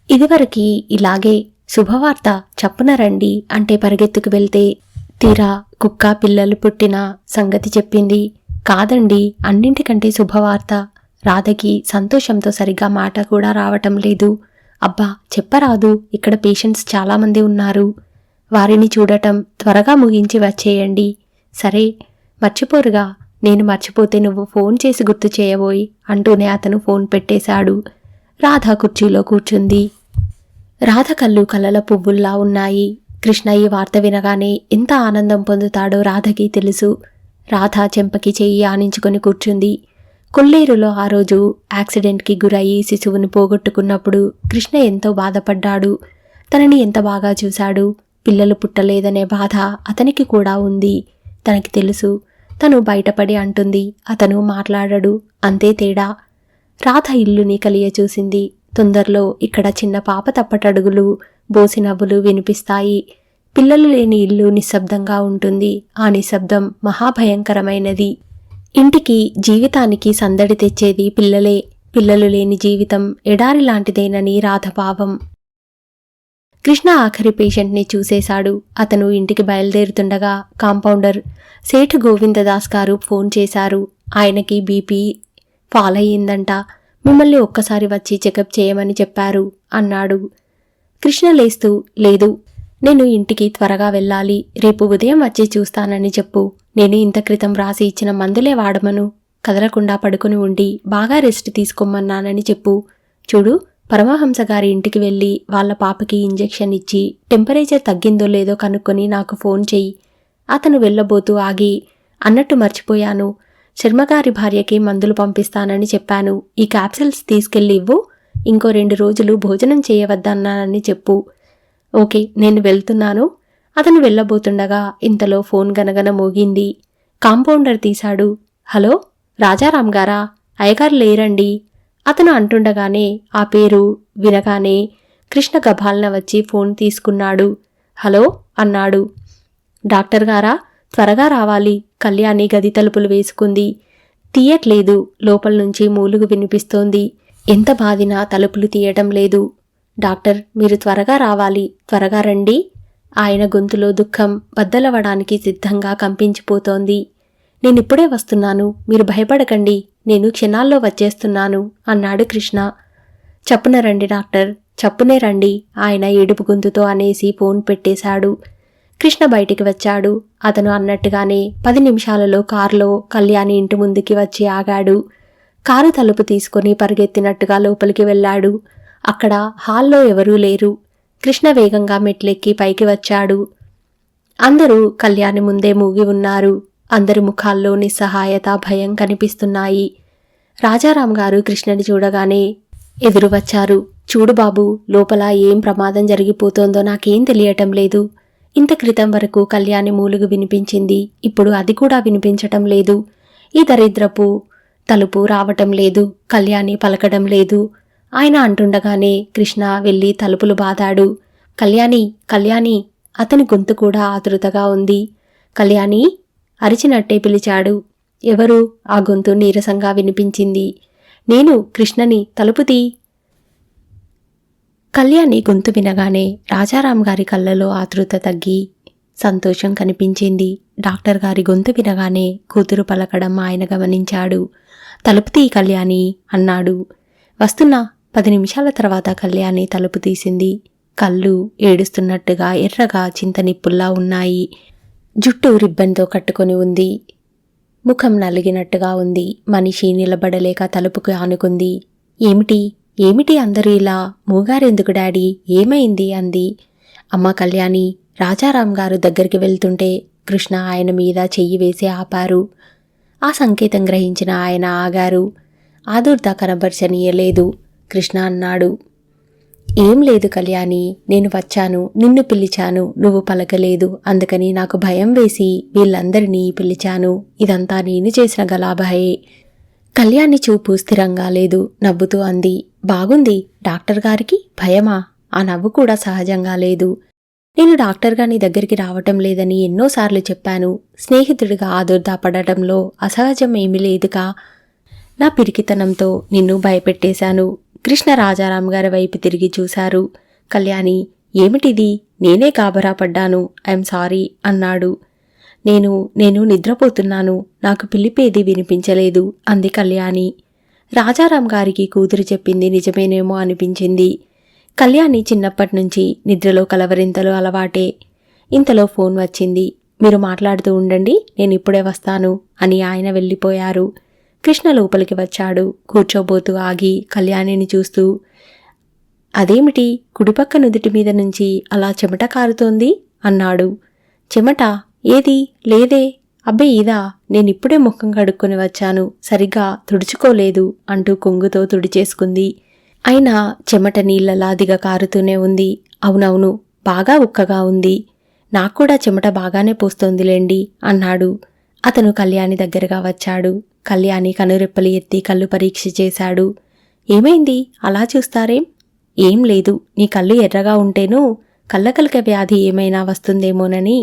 ఇదివరకి ఇలాగే శుభవార్త చప్పున రండి అంటే పరిగెత్తుకు వెళ్తే తీరా కుక్క పిల్లలు పుట్టిన సంగతి చెప్పింది. కాదండి, అన్నింటికంటే శుభవార్త. రాధకి సంతోషంతో సరిగ్గా మాట కూడా రావటం లేదు. అబ్బా చెప్పరాదు, ఇక్కడ పేషెంట్స్ చాలామంది ఉన్నారు, వారిని చూడటం త్వరగా ముగించి వచ్చేయండి. సరే, మర్చిపోరుగా, నేను మర్చిపోతే నువ్వు ఫోన్ చేసి గుర్తు చేయబోయి అంటూనే అతను ఫోన్ పెట్టేశాడు. రాధ కుర్చీలో కూర్చుంది. రాధ కళ్ళు కళ్ళల పువ్వుల్లా ఉన్నాయి. కృష్ణ ఈ వార్త వినగానే ఎంత ఆనందం పొందుతాడో రాధకి తెలుసు. రాధ చెంపకి చెయ్యి ఆనించుకొని కూర్చుంది. కొల్లేరులో ఆ రోజు యాక్సిడెంట్కి గురయ్యి శిశువుని పోగొట్టుకున్నప్పుడు కృష్ణ ఎంతో బాధపడ్డాడు. తనని ఎంత బాగా చూశాడు. పిల్లలు పుట్టలేదనే బాధ అతనికి కూడా ఉంది. తనకి తెలుసు. తను బయటపడి అంటుంది, అతను మాట్లాడడు, అంతే తేడా. రాధ ఇల్లుని కలియ చూసింది. తొందరలో ఇక్కడ చిన్న పాప తప్పటడుగులు, బోసి నవ్వులు వినిపిస్తాయి. పిల్లలు లేని ఇల్లు నిశ్శబ్దంగా ఉంటుంది. ఆ నిశ్శబ్దం మహాభయంకరమైనది. ఇంటికి జీవితానికి సందడి తెచ్చేది పిల్లలే. పిల్లలు లేని జీవితం ఎడారి లాంటిదేనని రాధ భావం. కృష్ణ ఆఖరి పేషెంట్ని చూసేశాడు. అతను ఇంటికి బయలుదేరుతుండగా కాంపౌండర్ సేఠ్ గోవిందదాస్ గారు ఫోన్ చేశారు. ఆయనకి బీపీ ఫాల్ అయ్యిందంట, మిమ్మల్ని ఒక్కసారి వచ్చి చెకప్ చేయమని చెప్పారు అన్నాడు. కృష్ణ లేస్తూ, లేదు, నేను ఇంటికి త్వరగా వెళ్ళాలి. రేపు ఉదయం వచ్చి చూస్తానని చెప్పు. నేను ఇంత క్రితం రాసి ఇచ్చిన మందులే వాడమను. కదలకుండా పడుకుని ఉండి బాగా రెస్ట్ తీసుకోమన్నానని చెప్పు. చూడు, పరమహంస గారి ఇంటికి వెళ్ళి వాళ్ళ పాపకి ఇంజెక్షన్ ఇచ్చి టెంపరేచర్ తగ్గిందో లేదో కనుక్కొని నాకు ఫోన్ చెయ్యి. అతను వెళ్ళబోతూ ఆగి, అన్నట్టు మర్చిపోయాను. శర్మగారి భార్యకి మందులు పంపిస్తానని చెప్పాను. ఈ క్యాప్సిల్స్ తీసుకెళ్ళి ఇవ్వు. ఇంకో 2 రోజులు భోజనం చేయవద్దన్నానని చెప్పు. ఓకే, నేను వెళ్తున్నాను. అతను వెళ్ళబోతుండగా ఇంతలో ఫోన్ గనగన మోగింది. కాంపౌండర్ తీశాడు. హలో, రాజారాం గారా? అయ్యగారు లేరండి అతను అంటుండగానే ఆ పేరు వినగానే కృష్ణ గభాలన వచ్చి ఫోన్ తీసుకున్నాడు. హలో అన్నాడు. డాక్టర్ గారా? త్వరగా రావాలి. కళ్యాణి గది తలుపులు వేసుకుంది. తీయట్లేదు. లోపల నుంచి మూలుగు వినిపిస్తోంది. ఎంత బాదినా తలుపులు తీయటం లేదు. డాక్టర్, మీరు త్వరగా రావాలి. త్వరగా రండి. ఆయన గొంతులో దుఃఖం బద్దలవడానికి సిద్ధంగా కంపించిపోతోంది. నేనిప్పుడే వస్తున్నాను. మీరు భయపడకండి. నేను క్షణాల్లో వచ్చేస్తున్నాను అన్నాడు కృష్ణ. చప్పున రండి డాక్టర్, చప్పునే రండి ఆయన ఏడుపు గొంతుతో అనేసి ఫోన్ పెట్టేశాడు. కృష్ణ బయటికి వచ్చాడు. అతను అన్నట్టుగానే 10 నిమిషాలలో కారులో కళ్యాణి ఇంటి ముందుకి వచ్చి ఆగాడు. కారు తలుపు తీసుకుని పరిగెత్తినట్టుగా లోపలికి వెళ్ళాడు. అక్కడ హాల్లో ఎవరూ లేరు. కృష్ణ వేగంగా మెట్లెక్కి పైకి వచ్చాడు. అందరూ కళ్యాణి ముందే మూగి ఉన్నారు. అందరి ముఖాల్లో నిస్సహాయత, భయం కనిపిస్తున్నాయి. రాజారాం గారు కృష్ణని చూడగానే ఎదురు వచ్చారు. చూడు బాబు, లోపల ఏం ప్రమాదం జరిగిపోతోందో నాకేం తెలియటం లేదు. ఇంత క్రితం వరకు కళ్యాణి మూలుగు వినిపించింది. ఇప్పుడు అది కూడా వినిపించటం లేదు. ఈ దరిద్రపు తలుపు రావటం లేదు. కళ్యాణి పలకడం లేదు. ఆయన అంటుండగానే కృష్ణ వెళ్ళి తలుపులు బాదాడు. కళ్యాణి, కళ్యాణి. అతని గొంతు కూడా ఆతృతగా ఉంది. కళ్యాణి అరిచినట్టే పిలిచాడు. ఎవరు? ఆ గొంతు నీరసంగా వినిపించింది. నేను కృష్ణని, తలుపు తీ. కళ్యాణి గొంతు వినగానే రాజారాం గారి కళ్ళలో ఆతృత తగ్గి సంతోషం కనిపించింది. డాక్టర్ గారి గొంతు వినగానే కూతురు పలకడం ఆయన గమనించాడు. తలుపు తీ కళ్యాణి అన్నాడు. వస్తున్నా. 10 నిమిషాల తర్వాత కళ్యాణి తలుపు తీసింది. కళ్ళు ఏడుస్తున్నట్టుగా ఎర్రగా చింతనిప్పుల్లా ఉన్నాయి. జుట్టు రిబ్బన్తో కట్టుకొని ఉంది. ముఖం నలిగినట్టుగా ఉంది. మనిషి నిలబడలేక తలుపుకు ఆనుకుంది. ఏమిటి ఏమిటి అందరూ ఇలా? మూగారెందుకు డాడీ? ఏమైంది అంది. అమ్మ కళ్యాణి, రాజారాం గారు దగ్గరికి వెళ్తుంటే కృష్ణ ఆయన మీద చెయ్యి వేసి ఆపారు. ఆ సంకేతం గ్రహించిన ఆయన ఆగారు. ఆదుర్దా కనబర్చనీయలేదు. కృష్ణ అన్నాడు. ఏం లేదు కళ్యాణి, నేను వచ్చాను, నిన్ను పిలిచాను, నువ్వు పలకలేదు. అందుకని నాకు భయం వేసి వీళ్ళందరినీ పిలిచాను. ఇదంతా నేను చేసిన గలాభయే. కళ్యాణి చూపు స్థిరంగా లేదు. నవ్వుతూ అంది. బాగుంది. డాక్టర్ గారికి భయమా? ఆ నవ్వు కూడా సహజంగా లేదు. నేను డాక్టర్గా నీ దగ్గరికి రావటం లేదని ఎన్నోసార్లు చెప్పాను. స్నేహితుడిగా ఆదుర్దా పడటంలో అసహజం ఏమీ లేదుగా. నా పిరికితనంతో నిన్ను భయపెట్టేశాను. కృష్ణ రాజారాం గారి వైపు తిరిగి చూశారు. కళ్యాణి, ఏమిటిది? నేనే గాబరా పడ్డాను. ఐఎమ్ సారీ అన్నాడు. నేను నిద్రపోతున్నాను. నాకు పిలిపేది వినిపించలేదు అంది కళ్యాణి. రాజారాం గారికి కూతురు చెప్పింది నిజమేనేమో అనిపించింది. కళ్యాణి చిన్నప్పటినుంచి నిద్రలో కలవరింతలు అలవాటే. ఇంతలో ఫోన్ వచ్చింది. మీరు మాట్లాడుతూ ఉండండి, నేను ఇప్పుడే వస్తాను అని ఆయన వెళ్ళిపోయారు. కృష్ణ లోపలికి వచ్చాడు. కూర్చోబోతూ ఆగి కళ్యాణిని చూస్తూ, అదేమిటి కుడిపక్క నుదుటి మీద నుంచి అలా చెమట కారుతోంది అన్నాడు. చెమట? ఏది? లేదే. అబ్బే ఇదా? నేనిప్పుడే ముఖం కడుక్కొని వచ్చాను, సరిగ్గా తుడుచుకోలేదు అంటూ కొంగుతో తుడిచేసుకుంది. అయినా చెమట నీళ్లలా దిగ కారుతూనే ఉంది. అవునవును, బాగా ఉక్కగా ఉంది. నాక్కూడా చెమట బాగానే పోస్తోందిలేండి అన్నాడు. అతను కళ్యాణి దగ్గరగా వచ్చాడు. కళ్యాణి కనురెప్పలు ఎత్తి కళ్ళు పరీక్ష చేశాడు. ఏమైంది? అలా చూస్తారేం? ఏం లేదు. నీ కళ్ళు ఎర్రగా ఉంటేనూ కళ్ళకలక వ్యాధి ఏమైనా వస్తుందేమోనని.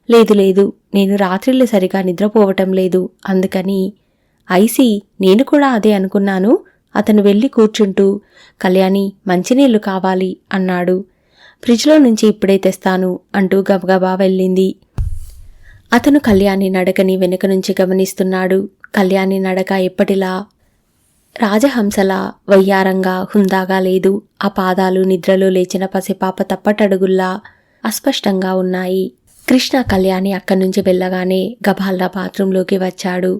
లేదు, నేను రాత్రిళ్ళు సరిగా నిద్రపోవటం లేదు, అందుకని. ఐసి, నేను కూడా అదే అనుకున్నాను. అతను వెళ్ళి కూర్చుంటూ, కళ్యాణి మంచినీళ్లు కావాలి అన్నాడు. ఫ్రిడ్జ్లో నుంచి ఇప్పుడే తెస్తాను అంటూ గబగబా వెళ్ళింది. అతను కళ్యాణి నడకని వెనుక నుంచి గమనిస్తున్నాడు. కళ్యాణి నడక ఎప్పటిలా రాజహంసలా వయ్యారంగా హుందాగా లేదు. ఆ పాదాలు నిద్రలో లేచిన పసిపాప తప్పటడుగుల్లా. అస్పష్టంగా ఉన్నాయి. కృష్ణ కళ్యాణి అక్కడి నుంచి వెళ్ళగానే గబాల్లా బాత్రూంలోకి వచ్చాడు.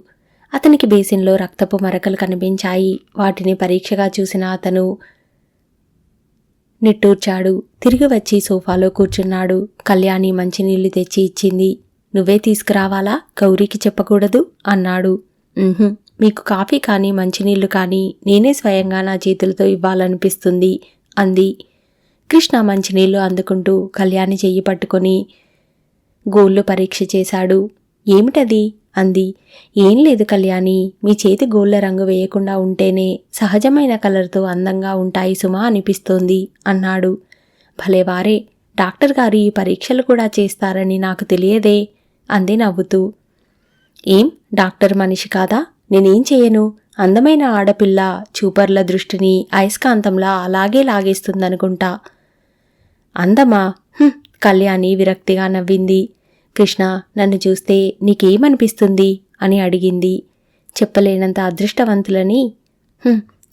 అతనికి బేసిన్లో రక్తపు మరకలు కనిపించాయి. వాటిని పరీక్షగా చూసిన అతను నిట్టూర్చాడు. తిరిగి వచ్చి సోఫాలో కూర్చున్నాడు. కళ్యాణి మంచినీళ్లు తెచ్చి ఇచ్చింది. నువ్వే తీసుకురావాలా? గౌరీకి చెప్పకూడదు అన్నాడు. మీకు కాఫీ కానీ మంచినీళ్లు కానీ నేనే స్వయంగా నా చేతులతో ఇవ్వాలనిపిస్తుంది అంది. కృష్ణ మంచినీళ్లు అందుకుంటూ కళ్యాణి చెయ్యి పట్టుకొని గోళ్ళు పరీక్ష చేశాడు. ఏమిటది అంది. ఏం లేదు కళ్యాణి, మీ చేతి గోళ్ల రంగు వేయకుండా ఉంటేనే సహజమైన కలర్తో అందంగా ఉంటాయి సుమా అనిపిస్తోంది అన్నాడు. భలేవారే, డాక్టర్ గారు ఈ పరీక్షలు కూడా చేస్తారని నాకు తెలియదే అంది నవ్వుతూ. ఏం డాక్టర్ మనిషి కాదా? నేనేం చేయను? అందమైన ఆడపిల్ల చూపర్ల దృష్టిని అయస్కాంతంలా అలాగే లాగేస్తుందనుకుంటా. అందమా? కళ్యాణి విరక్తిగా నవ్వింది. కృష్ణ, నన్ను చూస్తే నీకేమనిపిస్తుంది అని అడిగింది. చెప్పలేనంత అదృష్టవంతులని.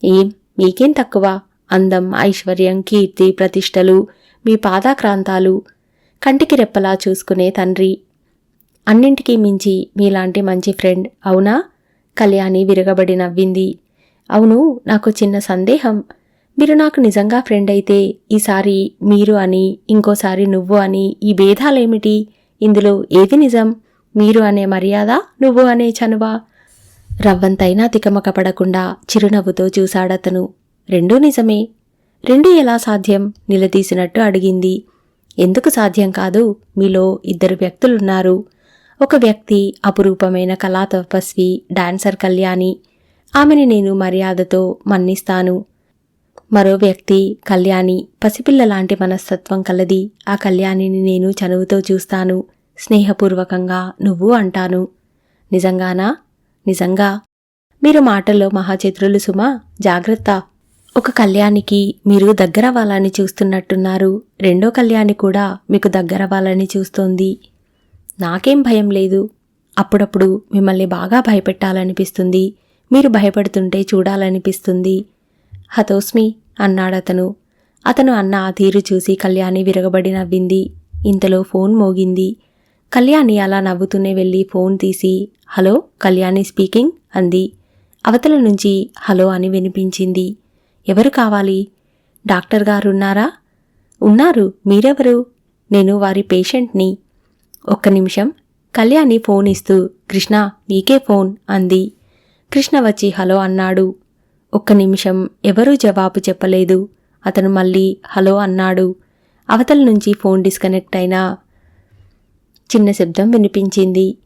ఏం మీకేం తక్కువ? అందం, ఐశ్వర్యం, కీర్తి, ప్రతిష్టలు, మీ పాదాక్రాంతాలు, కంటికి రెప్పలా చూసుకునే తండ్రి, అన్నింటికీ మించి మీలాంటి మంచి ఫ్రెండ్, అవునా? కళ్యాణి విరగబడి నవ్వింది. అవును, నాకు చిన్న సందేహం. మీరు నాకు నిజంగా ఫ్రెండ్ అయితే ఈసారి మీరు అని, ఇంకోసారి నువ్వు అని ఈ భేదాలేమిటి? ఇందులో ఏది నిజం? మీరు అనే మర్యాద, నువ్వు అనే చనువా? రవ్వంతైనా తికమకపడకుండా చిరునవ్వుతో చూశాడతను. రెండూ నిజమే. రెండూ ఎలా సాధ్యం? నిలదీసినట్టు అడిగింది. ఎందుకు సాధ్యం కాదు? మీలో ఇద్దరు వ్యక్తులున్నారు. ఒక వ్యక్తి అపురూపమైన కళా తపస్వి, డాన్సర్ కళ్యాణి. ఆమెని నేను మర్యాదతో మన్నిస్తాను. మరో వ్యక్తి కళ్యాణి, పసిపిల్లలాంటి మనస్తత్వం కలది. ఆ కళ్యాణిని నేను చనువుతో చూస్తాను. స్నేహపూర్వకంగా నువ్వు అంటాను. నిజంగానా? నిజంగా. మీరు మాటల్లో మహాచతురులు సుమా, జాగ్రత్త. ఒక కళ్యాణికి మీరు దగ్గరవ్వాలని చూస్తున్నట్టున్నారు. రెండో కళ్యాణి కూడా మీకు దగ్గరవ్వాలని చూస్తోంది. నాకేం భయం లేదు. అప్పుడప్పుడు మిమ్మల్ని బాగా భయపెట్టాలనిపిస్తుంది. మీరు భయపడుతుంటే చూడాలనిపిస్తుంది. హతోస్మి అన్నాడతను. అతను అన్న ఆ తీరు చూసి కళ్యాణి విరగబడి నవ్వింది. ఇంతలో ఫోన్ మోగింది. కళ్యాణి అలా నవ్వుతూనే వెళ్ళి ఫోన్ తీసి, హలో, కళ్యాణి స్పీకింగ్ అంది. అవతల నుంచి హలో అని వినిపించింది. ఎవరు కావాలి? డాక్టర్ గారున్నారా? ఉన్నారు. మీరెవరు? నేను వారి పేషెంట్ని. ఒక్క నిమిషం. కళ్యాణి ఫోన్ ఇస్తూ, కృష్ణ, నీకే ఫోన్ అంది. కృష్ణ వచ్చి హలో అన్నాడు. ఒక్క నిమిషం. ఎవరూ జవాబు చెప్పలేదు. అతను మళ్ళీ హలో అన్నాడు. అవతల నుంచి ఫోన్ డిస్కనెక్ట్ అయినా చిన్న శబ్దం వినిపించింది.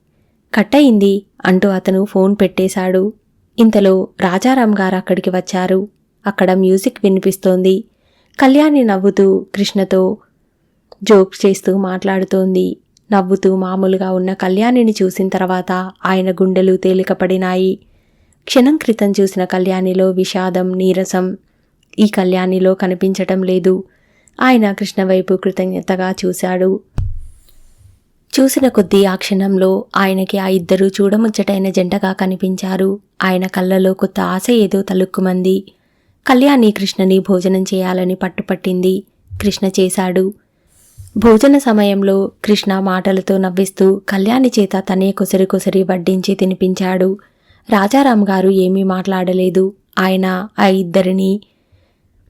కట్ అయింది అంటూ అతను ఫోన్ పెట్టేశాడు. ఇంతలో రాజారాం గారు అక్కడికి వచ్చారు. అక్కడ మ్యూజిక్ వినిపిస్తోంది. కళ్యాణి నవ్వుతూ కృష్ణతో జోక్స్ చేస్తూ మాట్లాడుతోంది. నవ్వుతూ మామూలుగా ఉన్న కళ్యాణిని చూసిన తర్వాత ఆయన గుండెలు తేలికపడినాయి. క్షణం క్రితం చూసిన కళ్యాణిలో విషాదం, నీరసం ఈ కళ్యాణిలో కనిపించటం లేదు. ఆయన కృష్ణ వైపు కృతజ్ఞతగా చూశాడు. చూసిన కొద్దీ ఆ క్షణంలో ఆయనకి ఆ ఇద్దరూ చూడముచ్చటైన జంటగా కనిపించారు. ఆయన కళ్ళలో కొత్త ఆశ ఏదో తలుక్కుమంది. కళ్యాణి కృష్ణని భోజనం చేయాలని పట్టుపట్టింది. కృష్ణ చేశాడు. భోజన సమయంలో కృష్ణ మాటలతో నవ్విస్తూ కళ్యాణి చేత తనే కొసరి కొసరి వడ్డించి తినిపించాడు. రాజారాం గారు ఏమీ మాట్లాడలేదు. ఆయన ఆ ఇద్దరిని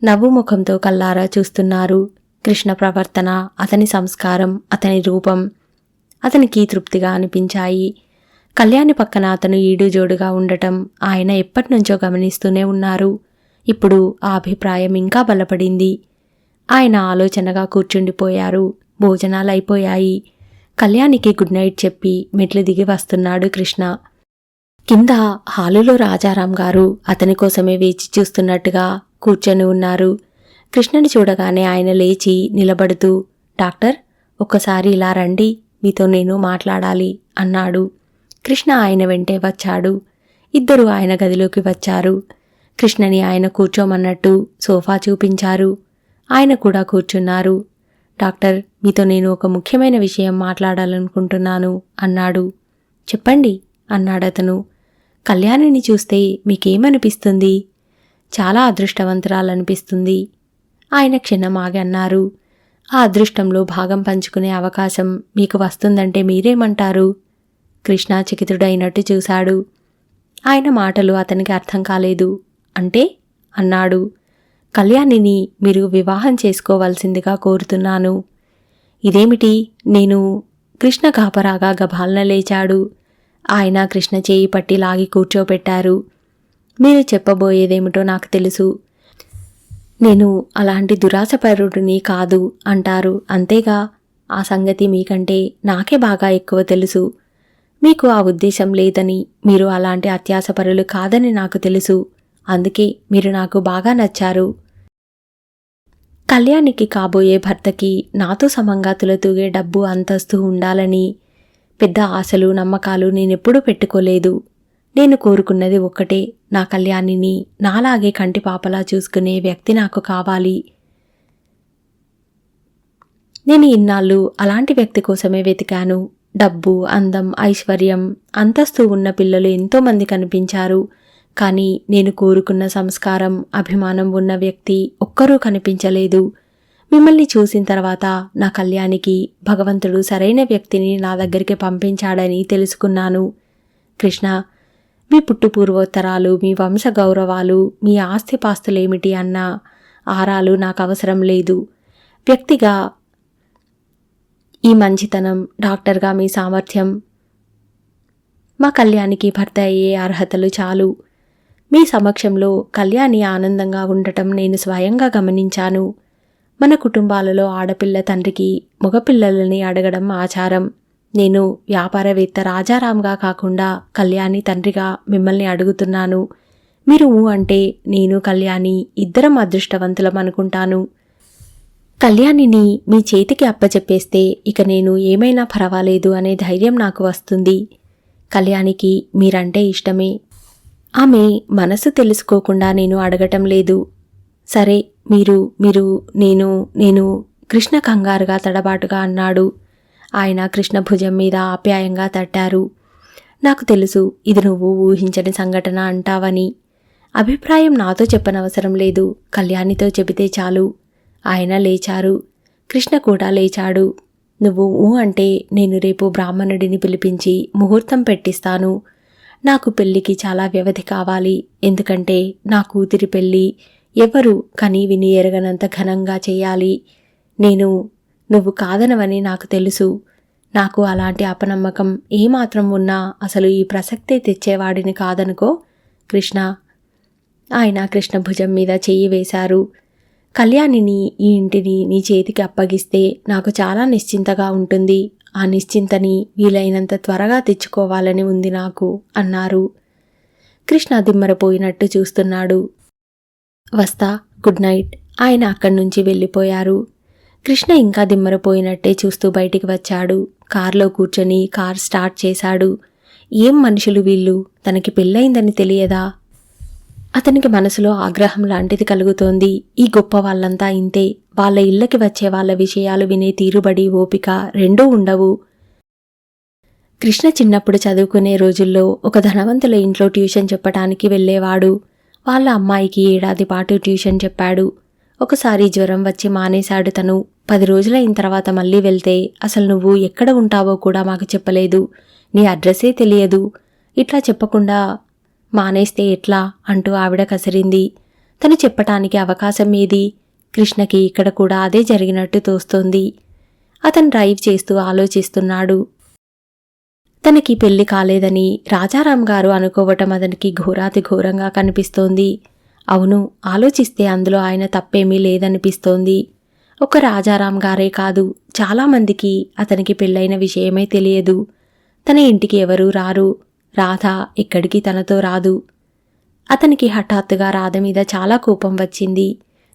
నవ్వుముఖంతో కల్లారా చూస్తున్నారు. కృష్ణ ప్రవర్తన, అతని సంస్కారం, అతని రూపం అతనికి తృప్తిగా అనిపించాయి. కళ్యాణి పక్కన అతను ఈడుజోడుగా ఉండటం ఆయన ఎప్పటినుంచో గమనిస్తూనే ఉన్నారు. ఇప్పుడు ఆ అభిప్రాయం ఇంకా బలపడింది. ఆయన ఆలోచనగా కూర్చుండిపోయారు. భోజనాలైపోయాయి. కళ్యాణికి గుడ్ నైట్ చెప్పి మెట్లు దిగి వస్తున్నాడు కృష్ణ. కింద హాలులో రాజారాం గారు అతని కోసమే వేచి చూస్తున్నట్టుగా కూర్చొని ఉన్నారు. కృష్ణని చూడగానే ఆయన లేచి నిలబడుతూ, డాక్టర్, ఒక్కసారి ఇలా రండి, మీతో నేను మాట్లాడాలి అన్నాడు. కృష్ణ ఆయన వెంటే వచ్చాడు. ఇద్దరూ ఆయన గదిలోకి వచ్చారు. కృష్ణని ఆయన కూర్చోమన్నట్టు సోఫా చూపించారు. ఆయన కూడా కూర్చున్నారు. డాక్టర్, మీతో నేను ఒక ముఖ్యమైన విషయం మాట్లాడాలనుకుంటున్నాను అన్నాడు. చెప్పండి అన్నాడతను. కళ్యాణిని చూస్తే మీకేమనిపిస్తుంది? చాలా అదృష్టవంతురాలనిపిస్తుంది. ఆయన క్షణం ఆగి అన్నారు. ఆ అదృష్టంలో భాగం పంచుకునే అవకాశం మీకు వస్తుందంటే మీరేమంటారు? కృష్ణ చకితుడైనట్టు చూశాడు. ఆయన మాటలు అతనికి అర్థం కాలేదు. అంటే? అన్నాడు. కళ్యాణిని మీరు వివాహం చేసుకోవాల్సిందిగా కోరుతున్నాను. ఇదేమిటి? నేను కృష్ణ కాపరాగా గభాలన లేచాడు. ఆయన కృష్ణ చేయి పట్టి లాగి కూర్చోపెట్టారు. మీరు చెప్పబోయేదేమిటో నాకు తెలుసు. నేను అలాంటి దురాశపరుడిని కాదు అంటారు అంతేగా. ఆ సంగతి మీకంటే నాకే బాగా ఎక్కువ తెలుసు. మీకు ఆ ఉద్దేశం లేదని, మీరు అలాంటి అత్యాశపరులు కాదని నాకు తెలుసు. అందుకే మీరు నాకు బాగా నచ్చారు. కళ్యాణికి కాబోయే భర్తకి నాతో సమంగా తులతూగే డబ్బు అంతస్తు ఉండాలని పెద్ద ఆశలు నమ్మకాలు నేనెప్పుడూ పెట్టుకోలేదు. నేను కోరుకున్నది ఒక్కటే, నా కళ్యాణిని నాలాగే కంటిపాపలా చూసుకునే వ్యక్తి నాకు కావాలి. నేను ఇన్నాళ్ళు అలాంటి వ్యక్తి కోసమే వెతికాను. డబ్బు, అందం, ఐశ్వర్యం, అంతస్తు ఉన్న పిల్లలు ఎంతోమంది కనిపించారు. కానీ నేను కోరుకున్న సంస్కారం, అభిమానం ఉన్న వ్యక్తి ఒక్కరూ కనిపించలేదు. మిమ్మల్ని చూసిన తర్వాత నా కళ్యాణికి భగవంతుడు సరైన వ్యక్తిని నా దగ్గరికి పంపించాడని తెలుసుకున్నాను. కృష్ణ, మీ పుట్టుపూర్వోత్తరాలు, మీ వంశ గౌరవాలు, మీ ఆస్తిపాస్తులేమిటి అన్న ఆరాలు నాకు అవసరం లేదు. వ్యక్తిగా ఈ మంచితనం, డాక్టర్గా మీ సామర్థ్యం, మా కళ్యాణికి భర్త అయ్యే అర్హతలు చాలు. మీ సమక్షంలో కళ్యాణి ఆనందంగా ఉండటం నేను స్వయంగా గమనించాను. మన కుటుంబాలలో ఆడపిల్ల తండ్రికి మగపిల్లలని అడగడం ఆచారం. నేను వ్యాపారవేత్త రాజారాంగా కాకుండా కళ్యాణి తండ్రిగా మిమ్మల్ని అడుగుతున్నాను. మీరు అంటే నేను కళ్యాణి ఇద్దరం అదృష్టవంతులం అనుకుంటాను. కళ్యాణిని మీ చేతికి అప్పచెప్పేస్తే ఇక నేను ఏమైనా పర్వాలేదు అనే ధైర్యం నాకు వస్తుంది. కళ్యాణికి మీరంటే ఇష్టమే. ఆమె మనసు తెలుసుకోకుండా నేను అడగటం లేదు. సరే, మీరు నేను కృష్ణ కంగారుగా తడబాటుగా అన్నాడు. ఆయన కృష్ణ భుజం మీద ఆప్యాయంగా తట్టారు. నాకు తెలుసు, ఇది నువ్వు ఊహించని సంఘటన అంటావని. అభిప్రాయం నాతో చెప్పనవసరం లేదు, కళ్యాణితో చెబితే చాలు. ఆయన లేచారు. కృష్ణ కూడా లేచాడు. నువ్వు అంటే నేను రేపు బ్రాహ్మణుడిని పిలిపించి ముహూర్తం పెట్టిస్తాను. నాకు పెళ్లికి చాలా వ్యవధి కావాలి. ఎందుకంటే నా కూతురి పెళ్లి ఎవరు కనీ విని ఎరగనంత ఘనంగా చేయాలి. నువ్వు కాదనవని నాకు తెలుసు. నాకు అలాంటి అపనమ్మకం ఏమాత్రం ఉన్నా అసలు ఈ ప్రసక్తే తెచ్చేవాడిని కాదనుకో కృష్ణ. ఆయన కృష్ణ భుజం మీద చెయ్యి వేశారు. కళ్యాణిని, ఈ ఇంటిని నీ చేతికి అప్పగిస్తే నాకు చాలా నిశ్చింతగా ఉంటుంది. ఆ నిశ్చింతని వీలైనంత త్వరగా తెచ్చుకోవాలని ఉంది నాకు అన్నారు. కృష్ణ దిమ్మరపోయినట్టు చూస్తున్నాడు. వస్తా, గుడ్ నైట్. ఆయన అక్కడి నుంచి వెళ్ళిపోయారు. కృష్ణ ఇంకా దిమ్మరపోయినట్టే చూస్తూ బయటికి వచ్చాడు. కారులో కూర్చొని కార్ స్టార్ట్ చేశాడు. ఏం మనుషులు వీళ్ళు, తనకి పెళ్ళయిందని తెలియదా? అతనికి మనసులో ఆగ్రహం లాంటిది కలుగుతోంది. ఈ గొప్ప వాళ్ళంతా ఇంతే. వాళ్ళ ఇళ్ళకి వచ్చే వాళ్ళ విషయాలు వినే తీరుబడి, ఓపిక రెండూ ఉండవు. కృష్ణ చిన్నప్పుడు చదువుకునే రోజుల్లో ఒక ధనవంతుల ఇంట్లో ట్యూషన్ చెప్పటానికి వెళ్ళేవాడు. వాళ్ళ అమ్మాయికి ఏడాది పాటు ట్యూషన్ చెప్పాడు. ఒకసారి జ్వరం వచ్చి మానేశాడు తను. 10 రోజులైన తర్వాత మళ్ళీ వెళ్తే, అసలు నువ్వు ఎక్కడ ఉంటావో కూడా మాకు చెప్పలేదు, నీ అడ్రస్సే తెలియదు, ఇట్లా చెప్పకుండా మానేస్తే ఎట్లా అంటూ ఆవిడ కసిరింది. తను చెప్పటానికి అవకాశం ఏది? కృష్ణకి ఇక్కడ కూడా అదే జరిగినట్టు తోస్తోంది. అతను డ్రైవ్ చేస్తూ ఆలోచిస్తున్నాడు. తనకి పెళ్లి కాలేదని రాజారాం గారు అనుకోవటం అతనికి ఘోరాతి ఘోరంగా కనిపిస్తోంది. అవును, ఆలోచిస్తే అందులో ఆయన తప్పేమీ లేదనిపిస్తోంది. ఒక రాజారాం గారే కాదు, చాలామందికి అతనికి పెళ్ళైన విషయమే తెలియదు. తన ఇంటికి ఎవరూ రారు. రాధ ఇక్కడికి తనతో రాదు. అతనికి హఠాత్తుగా రాధ మీద చాలా కోపం వచ్చింది.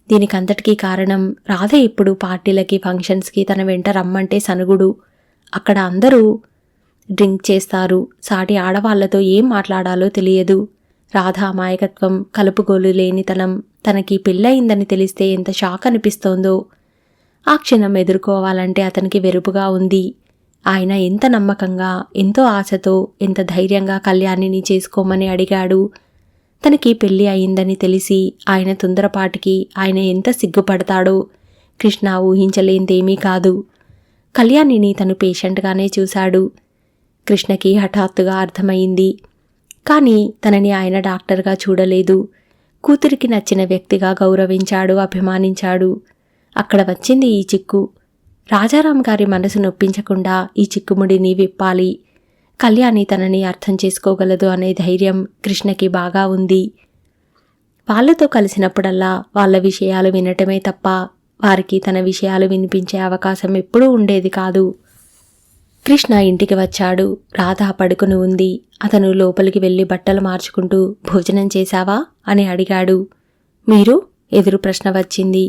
దీనికంతటికీ కారణం రాధ ఇప్పుడు పార్టీలకి, ఫంక్షన్స్కి తన వెంట రమ్మంటే సనుగుడు. అక్కడ అందరూ డ్రింక్ చేస్తారు. సాటి ఆడవాళ్లతో ఏం మాట్లాడాలో తెలియదు. రాధ అమాయకత్వం, కలుపుగోలు లేనితనం, తనకి పెళ్ళయిందని తెలిస్తే ఎంత షాక్ అనిపిస్తోందో. ఆ క్షణం ఎదుర్కోవాలంటే అతనికి వెరుపుగా ఉంది. ఆయన ఎంత నమ్మకంగా, ఎంతో ఆశతో, ఎంత ధైర్యంగా కళ్యాణిని చేసుకోమని అడిగాడు. తనకి పెళ్లి అయిందని తెలిసి ఆయన తొందరపాటికి ఆయన ఎంత సిగ్గుపడతాడో. కృష్ణ ఊహించలేందేమీ కాదు. కళ్యాణిని తను పేషెంట్గానే చూశాడు. కృష్ణకి హఠాత్తుగా అర్థమైంది. కానీ తనని ఆయన డాక్టర్గా చూడలేదు. కూతురికి నచ్చిన వ్యక్తిగా గౌరవించాడు, అభిమానించాడు. అక్కడ వచ్చింది ఈ చిక్కు. రాజారాం గారి మనసు నొప్పించకుండా ఈ చిక్కుముడిని విప్పాలి. కళ్యాణి తనని అర్థం చేసుకోగలదు అనే ధైర్యం కృష్ణకి బాగా ఉంది. వాళ్లతో కలిసినప్పుడల్లా వాళ్ళ విషయాలు వినటమే తప్ప వారికి తన విషయాలు వినిపించే అవకాశం ఎప్పుడూ ఉండేది కాదు. కృష్ణ ఇంటికి వచ్చాడు. రాధ పడుకుని ఉంది. అతను లోపలికి వెళ్ళి బట్టలు మార్చుకుంటూ భోజనం చేశావా అని అడిగాడు. మీరు? ఎదురు ప్రశ్న వచ్చింది.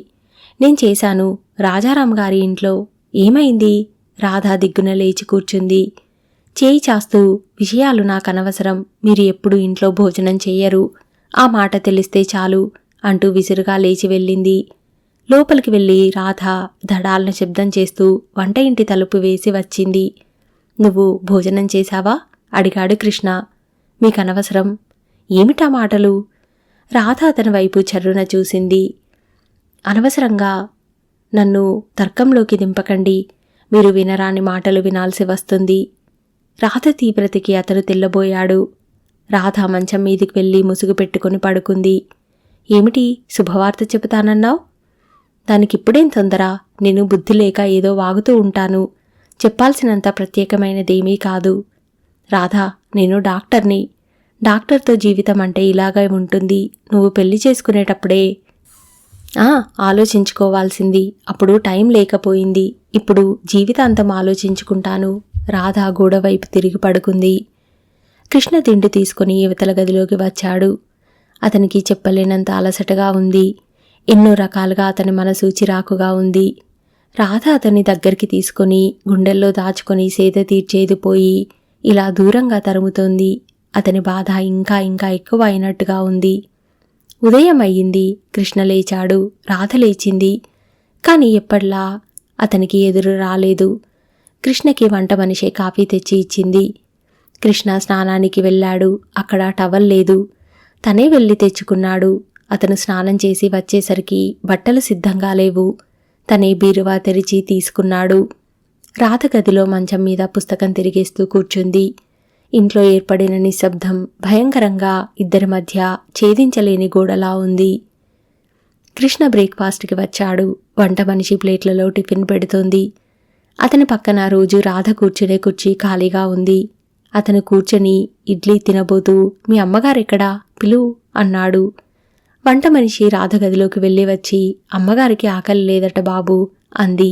నేను చేశాను. రాజారాం గారి ఇంట్లో. ఏమైంది? రాధ దిగ్గున లేచి కూర్చుంది. చేయి చాస్తూ, విషయాలు నాకనవసరం. మీరు ఎప్పుడు ఇంట్లో భోజనం చెయ్యరు. ఆ మాట తెలిస్తే చాలు అంటూ విసురుగా లేచి వెళ్ళింది. లోపలికి వెళ్ళి రాధ దడాల్న శబ్దం చేస్తూ వంట ఇంటి తలుపు వేసి వచ్చింది. నువ్వు భోజనం చేశావా అడిగాడు కృష్ణ. మీకనవసరం. ఏమిటా మాటలు? రాధ అతని వైపు చర్రున చూసింది. అనవసరంగా నన్ను తర్కంలోకి దింపకండి. మీరు వినరాని మాటలు వినాల్సి వస్తుంది. రాధ తీవ్రతకి అతను తెల్లబోయాడు. రాధ మంచం మీదికి వెళ్ళి ముసుగు పెట్టుకుని పడుకుంది. ఏమిటి శుభవార్త చెబుతానన్నావు? దానికిప్పుడేం తొందర? నేను బుద్ధి లేక ఏదో వాగుతూ ఉంటాను. చెప్పాల్సినంత ప్రత్యేకమైనదేమీ కాదు. రాధా, నేను డాక్టర్ని. డాక్టర్తో జీవితం అంటే ఇలాగే ఉంటుంది. నువ్వు పెళ్లి చేసుకునేటప్పుడే ఆలోచించుకోవాల్సింది. అప్పుడు టైం లేకపోయింది. ఇప్పుడు జీవితాంతం ఆలోచించుకుంటాను. రాధ గోడవైపు తిరిగి పడుకుంది. కృష్ణ తిండి తీసుకుని యువతల గదిలోకి వచ్చాడు. అతనికి చెప్పలేనంత అలసటగా ఉంది. ఎన్నో రకాలుగా అతని మనసు చిరాకుగా ఉంది. రాధ అతన్ని దగ్గరికి తీసుకుని గుండెల్లో దాచుకొని సేద తీర్చేది పోయి ఇలా దూరంగా తరుముతోంది. అతని బాధ ఇంకా ఇంకా ఎక్కువ అయినట్టుగా ఉంది. ఉదయం అయ్యింది. కృష్ణ లేచాడు. రాధ లేచింది. కాని ఎప్పట్లా అతనికి ఎదురు రాలేదు. కృష్ణకి వంట మనిషే కాఫీ తెచ్చి ఇచ్చింది. కృష్ణ స్నానానికి వెళ్ళాడు. అక్కడ టవల్ లేదు. తనే వెళ్ళి తెచ్చుకున్నాడు. అతను స్నానం చేసి వచ్చేసరికి బట్టలు సిద్ధంగా లేవు. తనే బీరువా తెరిచి తీసుకున్నాడు. రాధ గదిలో మంచం మీద పుస్తకం తిరిగేస్తూ కూర్చుంది. ఇంట్లో ఏర్పడిన నిశ్శబ్దం భయంకరంగా ఇద్దరి మధ్య ఛేదించలేని గోడలా ఉంది. కృష్ణ బ్రేక్ఫాస్ట్కి వచ్చాడు. వంట మనిషి ప్లేట్లలో టిఫిన్ పెడుతోంది. అతని పక్కన రోజు రాధ కూర్చునే కుర్చీ ఖాళీగా ఉంది. అతను కూర్చొని ఇడ్లీ తినబోతూ మీ అమ్మగారెక్కడా పిలువు అన్నాడు. వంట మనిషి రాధ గదిలోకి వెళ్ళి వచ్చి అమ్మగారికి ఆకలి లేదట బాబు అంది.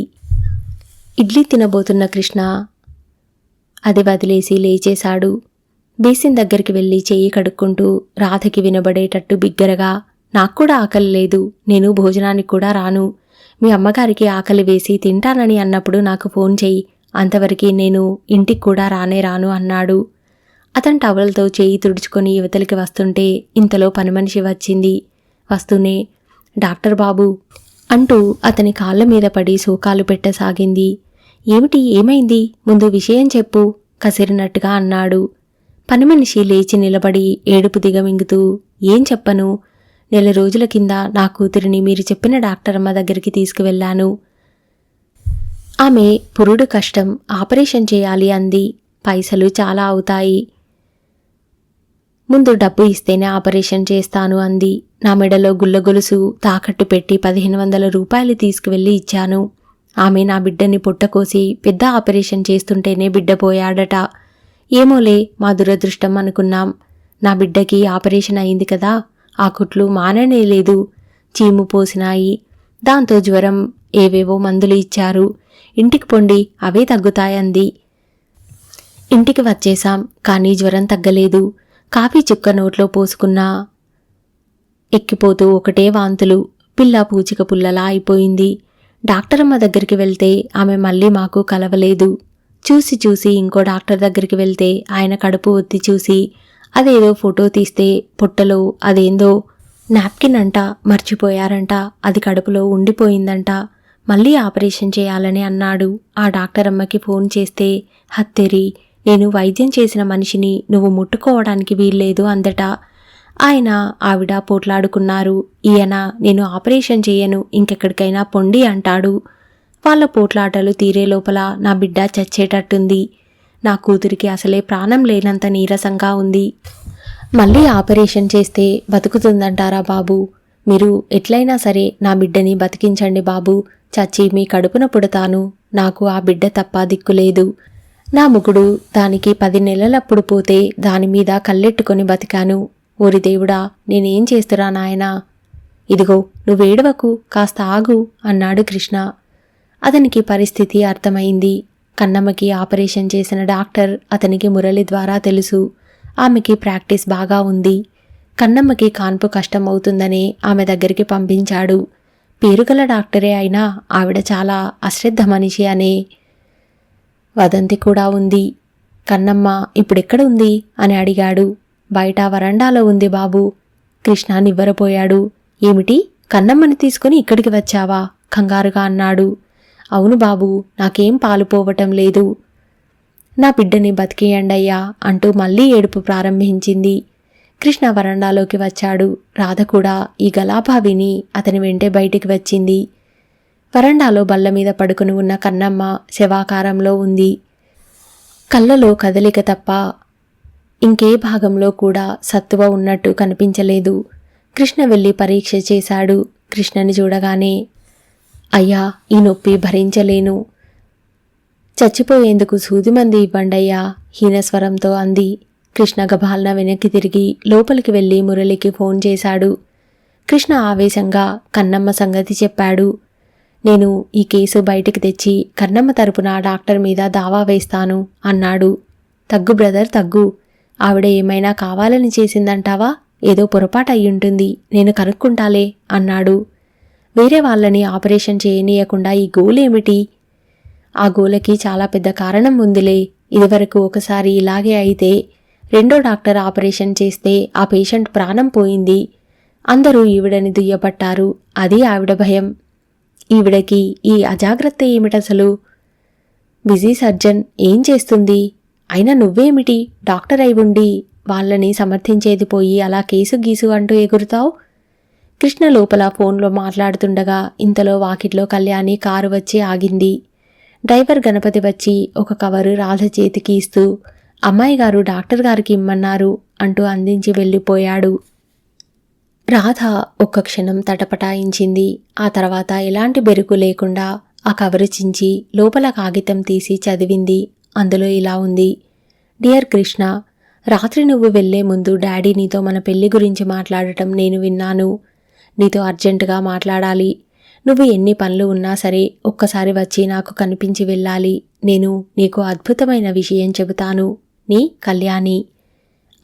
ఇడ్లీ తినబోతున్న కృష్ణ అది వదిలేసి లేచేశాడు. బేసిన్ దగ్గరికి వెళ్ళి చెయ్యి కడుక్కుంటూ రాధకి వినబడేటట్టు బిగ్గరగా నాక్కూడా ఆకలి లేదు. నేను భోజనానికి కూడా రాను. మీ అమ్మగారికి ఆకలి వేసి తింటానని అన్నప్పుడు నాకు ఫోన్ చెయ్యి. అంతవరకు నేను ఇంటికి కూడా రానే రాను అన్నాడు. అతను టవల్తో చెయ్యి తుడుచుకొని యువతలకి వస్తుంటే ఇంతలో పని మనిషి వచ్చింది. వస్తూనే డాక్టర్ బాబు అంటూ అతని కాళ్ళ మీద పడి శోకాలు పెట్టసాగింది. ఏమిటి, ఏమైంది? ముందు విషయం చెప్పు కసిరినట్టుగా అన్నాడు. పని మనిషి లేచి నిలబడి ఏడుపు దిగమింగుతూ ఏం చెప్పను. 4 రోజుల కింద నా కూతురిని మీరు చెప్పిన డాక్టరమ్మ దగ్గరికి తీసుకువెళ్ళాను. ఆమె పురుడు కష్టం, ఆపరేషన్ చేయాలి అంది. పైసలు చాలా అవుతాయి. ముందు డబ్బు ఇస్తేనే ఆపరేషన్ చేస్తాను అంది. నా మెడలో గుల్లగొలుసు తాకట్టు పెట్టి 1500 రూపాయలు తీసుకువెళ్ళి ఇచ్చాను. ఆమె నా బిడ్డని పుట్టకోసి పెద్ద ఆపరేషన్ చేస్తుంటేనే బిడ్డ పోయాడట. ఏమోలే మా దురదృష్టం అనుకున్నాం. నా బిడ్డకి ఆపరేషన్ అయింది కదా, ఆ కుట్లు మాననే లేదు. చీము పోసినాయి. దాంతో జ్వరం, ఏవేవో మందులు ఇచ్చారు. ఇంటికి పొండి, అవే తగ్గుతాయంది. ఇంటికి వచ్చేశాం. కానీ జ్వరం తగ్గలేదు. కాఫీ చుక్క నోట్లో పోసుకున్నా ఎక్కిపోతూ ఒకటే వాంతులు. పిల్ల పూచిక పుల్లలా అయిపోయింది. డాక్టరమ్మ దగ్గరికి వెళ్తే ఆమె మళ్ళీ మాకు కలవలేదు. చూసి చూసి ఇంకో డాక్టర్ దగ్గరికి వెళ్తే ఆయన కడుపు ఒత్తి చూసి అదేదో ఫోటో తీస్తే పొట్టలో అదేందో నాప్కిన్ అంట మర్చిపోయారంట. అది కడుపులో ఉండిపోయిందంట. మళ్ళీ ఆపరేషన్ చేయాలని అన్నాడు. ఆ డాక్టరమ్మకి ఫోన్ చేస్తే హత్తెరి, నేను వైద్యం చేసిన మనిషిని నువ్వు ముట్టుకోవడానికి వీల్లేదు అందట. ఆయన ఆవిడ పోట్లాడుకున్నారు. ఈయన నేను ఆపరేషన్ చేయను, ఇంకెక్కడికైనా పొండి అంటాడు. వాళ్ళ పోట్లాటలు తీరే లోపల నా బిడ్డ చచ్చేటట్టుంది. నా కూతురికి అసలే ప్రాణం లేనంత నీరసంగా ఉంది. మళ్ళీ ఆపరేషన్ చేస్తే బతుకుతుందంటారా బాబు? మీరు ఎట్లయినా సరే నా బిడ్డని బతికించండి బాబు. చచ్చి మీ కడుపున పుడతాను. నాకు ఆ బిడ్డ తప్ప దిక్కులేదు. నా మొగుడు దానికి 10 నెలలప్పుడు పోతే దానిమీద కళ్ళెట్టుకొని బతికాను. ఓరి దేవుడా, నేనేం చేస్తురా నాయనా? ఇదిగో నువ్వేడవకు, కాస్త ఆగు అన్నాడు కృష్ణ. అతనికి పరిస్థితి అర్థమైంది. కన్నమ్మకి ఆపరేషన్ చేసిన డాక్టర్ అతనికి మురళి ద్వారా తెలుసు. ఆమెకి ప్రాక్టీస్ బాగా ఉంది. కన్నమ్మకి కాన్పు కష్టం అవుతుందనే ఆమె దగ్గరికి పంపించాడు. పేరుగల డాక్టరే అయినా ఆవిడ చాలా అశ్రద్ధ మనిషి అనే వదంతి కూడా ఉంది. కన్నమ్మ ఇప్పుడెక్కడ ఉంది అని అడిగాడు. బయట వరండాలో ఉంది బాబు. కృష్ణ నివ్వరపోయాడు. ఏమిటి, కన్నమ్మని తీసుకుని ఇక్కడికి వచ్చావా? కంగారుగా అన్నాడు. అవును బాబు, నాకేం పాలు పోవటం లేదు. నా బిడ్డని బతికేయండయ్యా అంటూ మళ్ళీ ఏడుపు ప్రారంభించింది. కృష్ణ వరండాలోకి వచ్చాడు. రాధ కూడా ఈ గలాభా విని అతని వెంటే బయటికి వచ్చింది. వరండాలో బల్లమీద పడుకుని ఉన్న కన్నమ్మ శవాకారంలో ఉంది. కళ్ళలో కదలిక తప్ప ఇంకే భాగంలో కూడా సత్తువ ఉన్నట్టు కనిపించలేదు. కృష్ణ వెళ్ళి పరీక్ష చేశాడు. కృష్ణని చూడగానే, అయ్యా, ఈ నొప్పి భరించలేను. చచ్చిపోయేందుకు సూదిమంది ఇవ్వండయ్యా హీనస్వరంతో అంది. కృష్ణ గభాల్న వెనక్కి తిరిగి లోపలికి వెళ్ళి మురళికి ఫోన్ చేశాడు. కృష్ణ ఆవేశంగా కన్నమ్మ సంగతి చెప్పాడు. నేను ఈ కేసు బయటికి తెచ్చి కన్నమ్మ తరపున డాక్టర్ మీద దావా వేస్తాను అన్నాడు. తగ్గు బ్రదర్, తగ్గు. ఆవిడ ఏమైనా కావాలని చేసిందంటావా? ఏదో పొరపాటు అయ్యుంటుంది, నేను కనుక్కుంటాలే అన్నాడు. వేరే వాళ్ళని ఆపరేషన్ చేయనీయకుండా ఈ గోలేమిటి? ఆ గోలకి చాలా పెద్ద కారణం ఉందిలే. ఇదివరకు ఒకసారి ఇలాగే అయితే రెండో డాక్టర్ ఆపరేషన్ చేస్తే ఆ పేషెంట్ ప్రాణం పోయింది. అందరూ ఈవిడని దుయ్యబట్టారు. అది ఆవిడ భయం. ఈవిడకి ఈ అజాగ్రత్త ఏమిటసలు? బిజీ సర్జన్ ఏం చేస్తుంది? అయినా నువ్వేమిటి డాక్టర్ అయి ఉండి వాళ్ళని సమర్థించేది పోయి అలా కేసు గీసు అంటూ ఎగురుతావు? కృష్ణ లోపల ఫోన్లో మాట్లాడుతుండగా ఇంతలో వాకిట్లో కళ్యాణి కారు వచ్చి ఆగింది. డ్రైవర్ గణపతి వచ్చి ఒక కవరు రాధ చేతికి ఇస్తూ, అమ్మాయి గారు డాక్టర్ గారికి ఇమ్మన్నారు అంటూ అందించి వెళ్ళిపోయాడు. రాధ ఒక్క క్షణం తటపటాయించింది. ఆ తర్వాత ఎలాంటి బెరుకు లేకుండా ఆ కవరు చించి లోపల కాగితం తీసి చదివింది. అందులో ఇలా ఉంది. డియర్ కృష్ణ, రాత్రి నువ్వు వెళ్లే ముందు డాడీ నీతో మన పెళ్లి గురించి మాట్లాడటం నేను విన్నాను. నీతో అర్జెంటుగా మాట్లాడాలి. నువ్వు ఎన్ని పనులు ఉన్నా సరే ఒక్కసారి వచ్చి నాకు కనిపించి వెళ్ళాలి. నేను నీకు అద్భుతమైన విషయం చెబుతాను. నీ కళ్యాణి.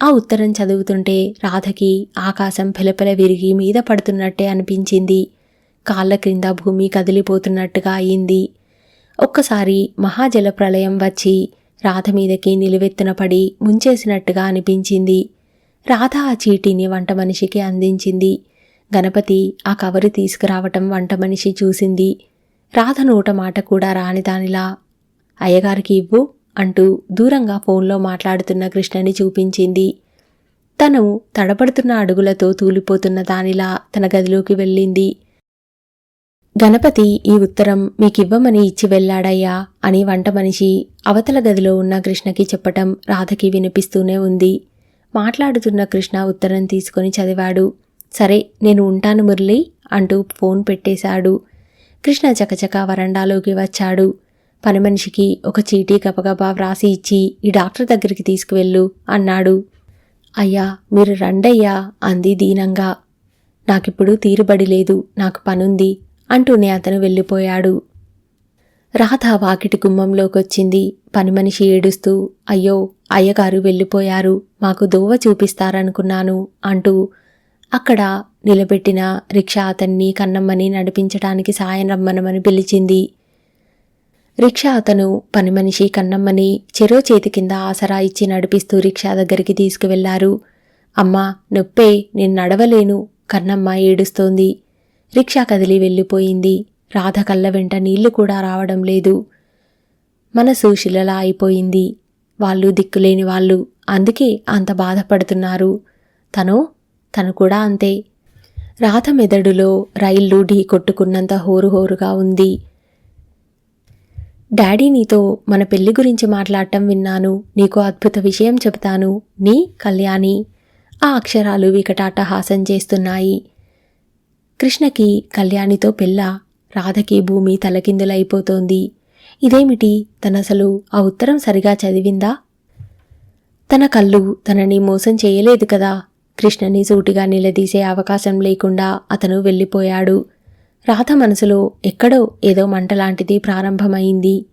ఆ ఉత్తరం చదువుతుంటే రాధకి ఆకాశం పెలపెల విరిగి మీద పడుతున్నట్టే అనిపించింది. కాళ్ల క్రింద భూమి కదిలిపోతున్నట్టుగా అయింది. ఒక్కసారి మహాజల ప్రళయం వచ్చి రాధ మీదకి నిలువెత్తున పడి ముంచేసినట్టుగా అనిపించింది. రాధ ఆ చీటీని వంట మనిషికి అందించింది. గణపతి ఆ కవరు తీసుకురావటం వంట మనిషి చూసింది. రాధ నోట మాట కూడా రానిదానిలా, అయ్యగారికి ఇవ్వు అంటూ దూరంగా ఫోన్లో మాట్లాడుతున్న కృష్ణని చూపించింది. తను తడబడుతున్న అడుగులతో తూలిపోతున్న దానిలా తన గదిలోకి వెళ్ళింది. గణపతి ఈ ఉత్తరం మీకివ్వమని ఇచ్చి వెళ్ళాడయ్యా అని వంట మనిషి అవతల గదిలో ఉన్న కృష్ణకి చెప్పటం రాధకి వినిపిస్తూనే ఉంది. మాట్లాడుతున్న కృష్ణ ఉత్తరం తీసుకొని చదివాడు. సరే, నేను ఉంటాను మురళి అంటూ ఫోన్ పెట్టేశాడు. కృష్ణ చకచకా వరండాలోకి వచ్చాడు. పని మనిషికి ఒక చీటీ గబగబా వ్రాసి ఇచ్చి ఈ డాక్టర్ దగ్గరికి తీసుకువెళ్ళు అన్నాడు. అయ్యా, మీరు రండయ్యా అంది దీనంగా. నాకిప్పుడు తీరుబడి లేదు, నాకు పనుంది అంటూనే అతను వెళ్ళిపోయాడు. రాధ వాకిటి గుమ్మంలోకొచ్చింది. పని మనిషి ఏడుస్తూ, అయ్యో, అయ్యగారు వెళ్ళిపోయారు, మాకు దోవ చూపిస్తారనుకున్నాను అంటూ అక్కడ నిలబెట్టిన రిక్షా అతన్ని కన్నమ్మని నడిపించటానికి సాయం రమ్మనమని పిలిచింది. రిక్షా అతను పని మనిషి కన్నమ్మని చెరో చేతి కింద ఆసరా ఇచ్చి నడిపిస్తూ రిక్షా దగ్గరికి తీసుకువెళ్లారు. అమ్మా, నొప్పే, నేను నడవలేను కన్నమ్మ ఏడుస్తోంది. రిక్షా కదిలి వెళ్ళిపోయింది. రాధ కళ్ళ వెంట నీళ్లు కూడా రావడం లేదు. మనసు శిలలా అయిపోయింది. వాళ్ళు దిక్కులేని వాళ్ళు, అందుకే అంత బాధపడుతున్నారు. తనో తను కూడా అంతే. రాధ మెదడులో రైళ్లు ఢీ కొట్టుకున్నంత హోరుహోరుగా ఉంది. డాడీ నీతో మన పెళ్లి గురించి మాట్లాడటం విన్నాను. నీకు అద్భుత విషయం చెబుతాను. నీ కళ్యాణి. ఆ అక్షరాలు వికటాటహాసం చేస్తున్నాయి. కృష్ణకి కళ్యాణితో పెళ్ళా? రాధకి భూమి తలకిందులైపోతోంది. ఇదేమిటి? తనసలు ఆ ఉత్తరం సరిగా చదివిందా? తన కళ్ళు తనని మోసం చేయలేదు కదా? కృష్ణని సూటిగా నిలదీసే అవకాశం లేకుండా అతను వెళ్ళిపోయాడు. రాధ మనసులో ఎక్కడో ఏదో మంటలాంటిది ప్రారంభమైంది.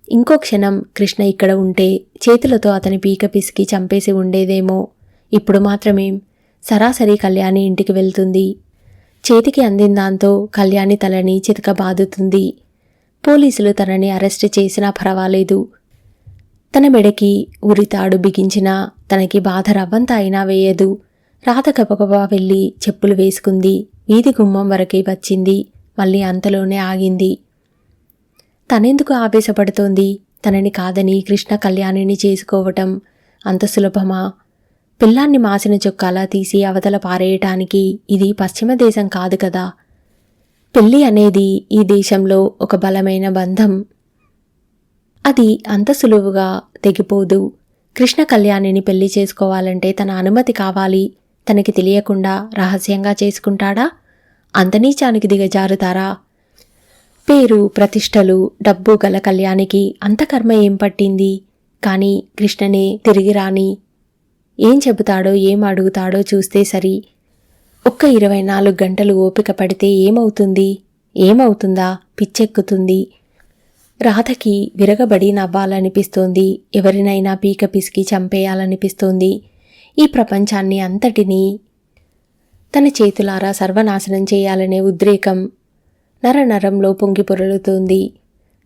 ఇంకో క్షణం కృష్ణ ఇక్కడ ఉంటే చేతులతో అతని పీక పిసికి చంపేసి ఉండేదేమో. ఇప్పుడు మాత్రమేం? సరాసరి కళ్యాణి ఇంటికి వెళ్తుంది. చేతికి అందిందాంతో కళ్యాణి తలని చితకబాదుతుంది. పోలీసులు తనని అరెస్టు చేసినా పర్వాలేదు. తన మెడకి ఉరితాడు బిగించినా తనకి బాధ రవ్వంత అయినా వేయదు. రాధ గబగబా వెళ్ళి చెప్పులు వేసుకుంది. వీధి గుమ్మం వరకే వచ్చింది. మళ్ళీ అంతలోనే ఆగింది. తనెందుకు ఆవేశపడుతోంది? తనని కాదని కృష్ణ కళ్యాణిని చేసుకోవటం అంత సులభమా? పిల్లాన్ని మాసిన చొక్కాలా తీసి అవతల పారేయటానికి ఇది పశ్చిమ దేశం కాదు కదా. పెళ్ళి అనేది ఈ దేశంలో ఒక బలమైన బంధం. అది అంత సులువుగా తెగిపోదు. కృష్ణ కళ్యాణిని పెళ్లి చేసుకోవాలంటే తన అనుమతి కావాలి. తనకి తెలియకుండా రహస్యంగా చేసుకుంటాడా? అంత నీచానికి దిగజారుతారా? పేరు, ప్రతిష్టలు, డబ్బు గల కళ్యాణికి అంత కర్మ ఏం పట్టింది? కానీ కృష్ణనే తిరిగి రాని. ఏం చెబుతాడో ఏం అడుగుతాడో చూస్తే సరి. ఒక్క 24 గంటలు ఓపిక పడితే ఏమవుతుంది? ఏమవుతుందా? పిచ్చెక్కుతుంది. రాధకి విరగబడి నవ్వాలనిపిస్తోంది. ఎవరినైనా పీక పిసికి చంపేయాలనిపిస్తోంది. ఈ ప్రపంచాన్ని అంతటినీ తన చేతులారా సర్వనాశనం చేయాలనే ఉద్రేకం నరనరంలో పొంగి పొరలుతోంది.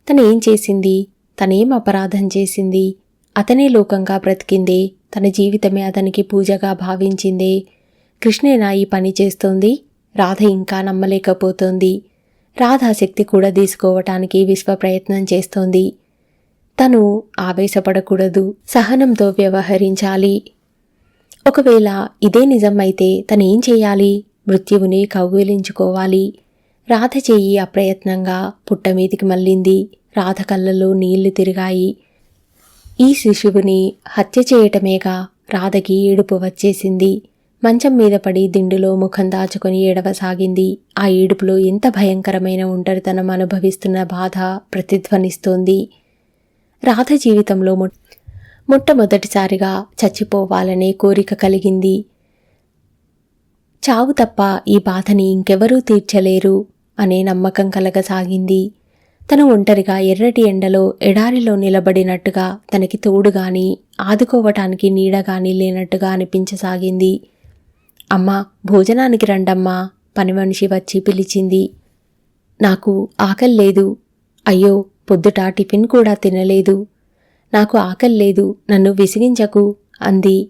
తనేం చేసింది? తనేం అపరాధం చేసింది? అతనే లోకంగా బ్రతికిందే. తన జీవితమే అతనికి పూజగా భావించిందే. కృష్ణేనా ఈ పని చేస్తోంది? రాధ ఇంకా నమ్మలేకపోతోంది. రాధ శక్తి కూడా తీసుకోవటానికి విశ్వ ప్రయత్నం చేస్తోంది. తను ఆవేశపడకూడదు. సహనంతో వ్యవహరించాలి. ఒకవేళ ఇదే నిజమైతే తనేం చేయాలి? మృత్యువుని కౌగిలించుకోవాలి. రాధ చెయ్యి అప్రయత్నంగా పుట్టమీదికి మళ్ళింది. రాధ కళ్ళలో నీళ్లు తిరిగాయి. ఈ శిశువుని హత్య చేయటమేగా. రాధకి ఏడుపు వచ్చేసింది. మంచం మీద పడి దిండులో ముఖం దాచుకొని ఏడవసాగింది. ఆ ఏడుపులో ఎంత భయంకరమైన ఒంటరితనం అనుభవిస్తున్న బాధ ప్రతిధ్వనిస్తోంది. రాధ జీవితంలో మొట్టమొదటిసారిగా చచ్చిపోవాలనే కోరిక కలిగింది. చావు తప్ప ఈ బాధని ఇంకెవరూ తీర్చలేరు అనే నమ్మకం కలగసాగింది. తను ఒంటరిగా ఎర్రటి ఎండలో ఎడారిలో నిలబడినట్టుగా, తనకి తోడుగాని ఆదుకోవటానికి నీడగాని లేనట్టుగా అనిపించసాగింది. అమ్మా, భోజనానికి రండమ్మా, పనిమనిషి వచ్చి పిలిచింది. నాకు ఆకల్లేదు. అయ్యో, పొద్దుట టిఫిన్ కూడా తినలేదు. నాకు ఆకల్లేదు, నన్ను విసిగించకు అంది.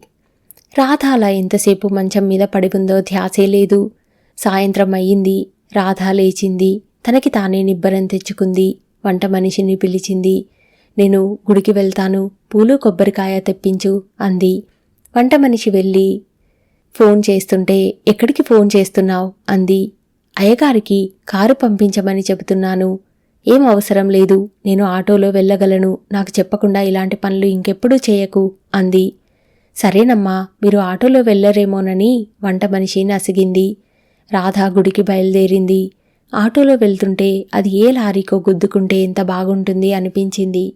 రాధ అలా ఎంతసేపు మంచం మీద పడి ఉందో ధ్యాసే లేదు. సాయంత్రం అయ్యింది. రాధ లేచింది. తనకి తానే నిబ్బరం తెచ్చుకుంది. వంట మనిషిని పిలిచింది. నేను గుడికి వెళ్తాను, పూలు కొబ్బరికాయ తెప్పించు అంది. వంట మనిషి వెళ్ళి ఫోన్ చేస్తుంటే ఎక్కడికి ఫోన్ చేస్తున్నావు అంది. అయ్యగారికి కారు పంపించమని చెబుతున్నాను. ఏం అవసరం లేదు, నేను ఆటోలో వెళ్ళగలను. నాకు చెప్పకుండా ఇలాంటి పనులు ఇంకెప్పుడూ చేయకు అంది. సరేనమ్మా, మీరు ఆటోలో వెళ్ళరేమోనని వంట మనిషి నసిగింది. రాధ గుడికి బయలుదేరింది. ఆటోలో వెళ్తుంటే అది ఏ లారీకో గుద్దుకుంటే ఎంత బాగుంటుంది అనిపించింది.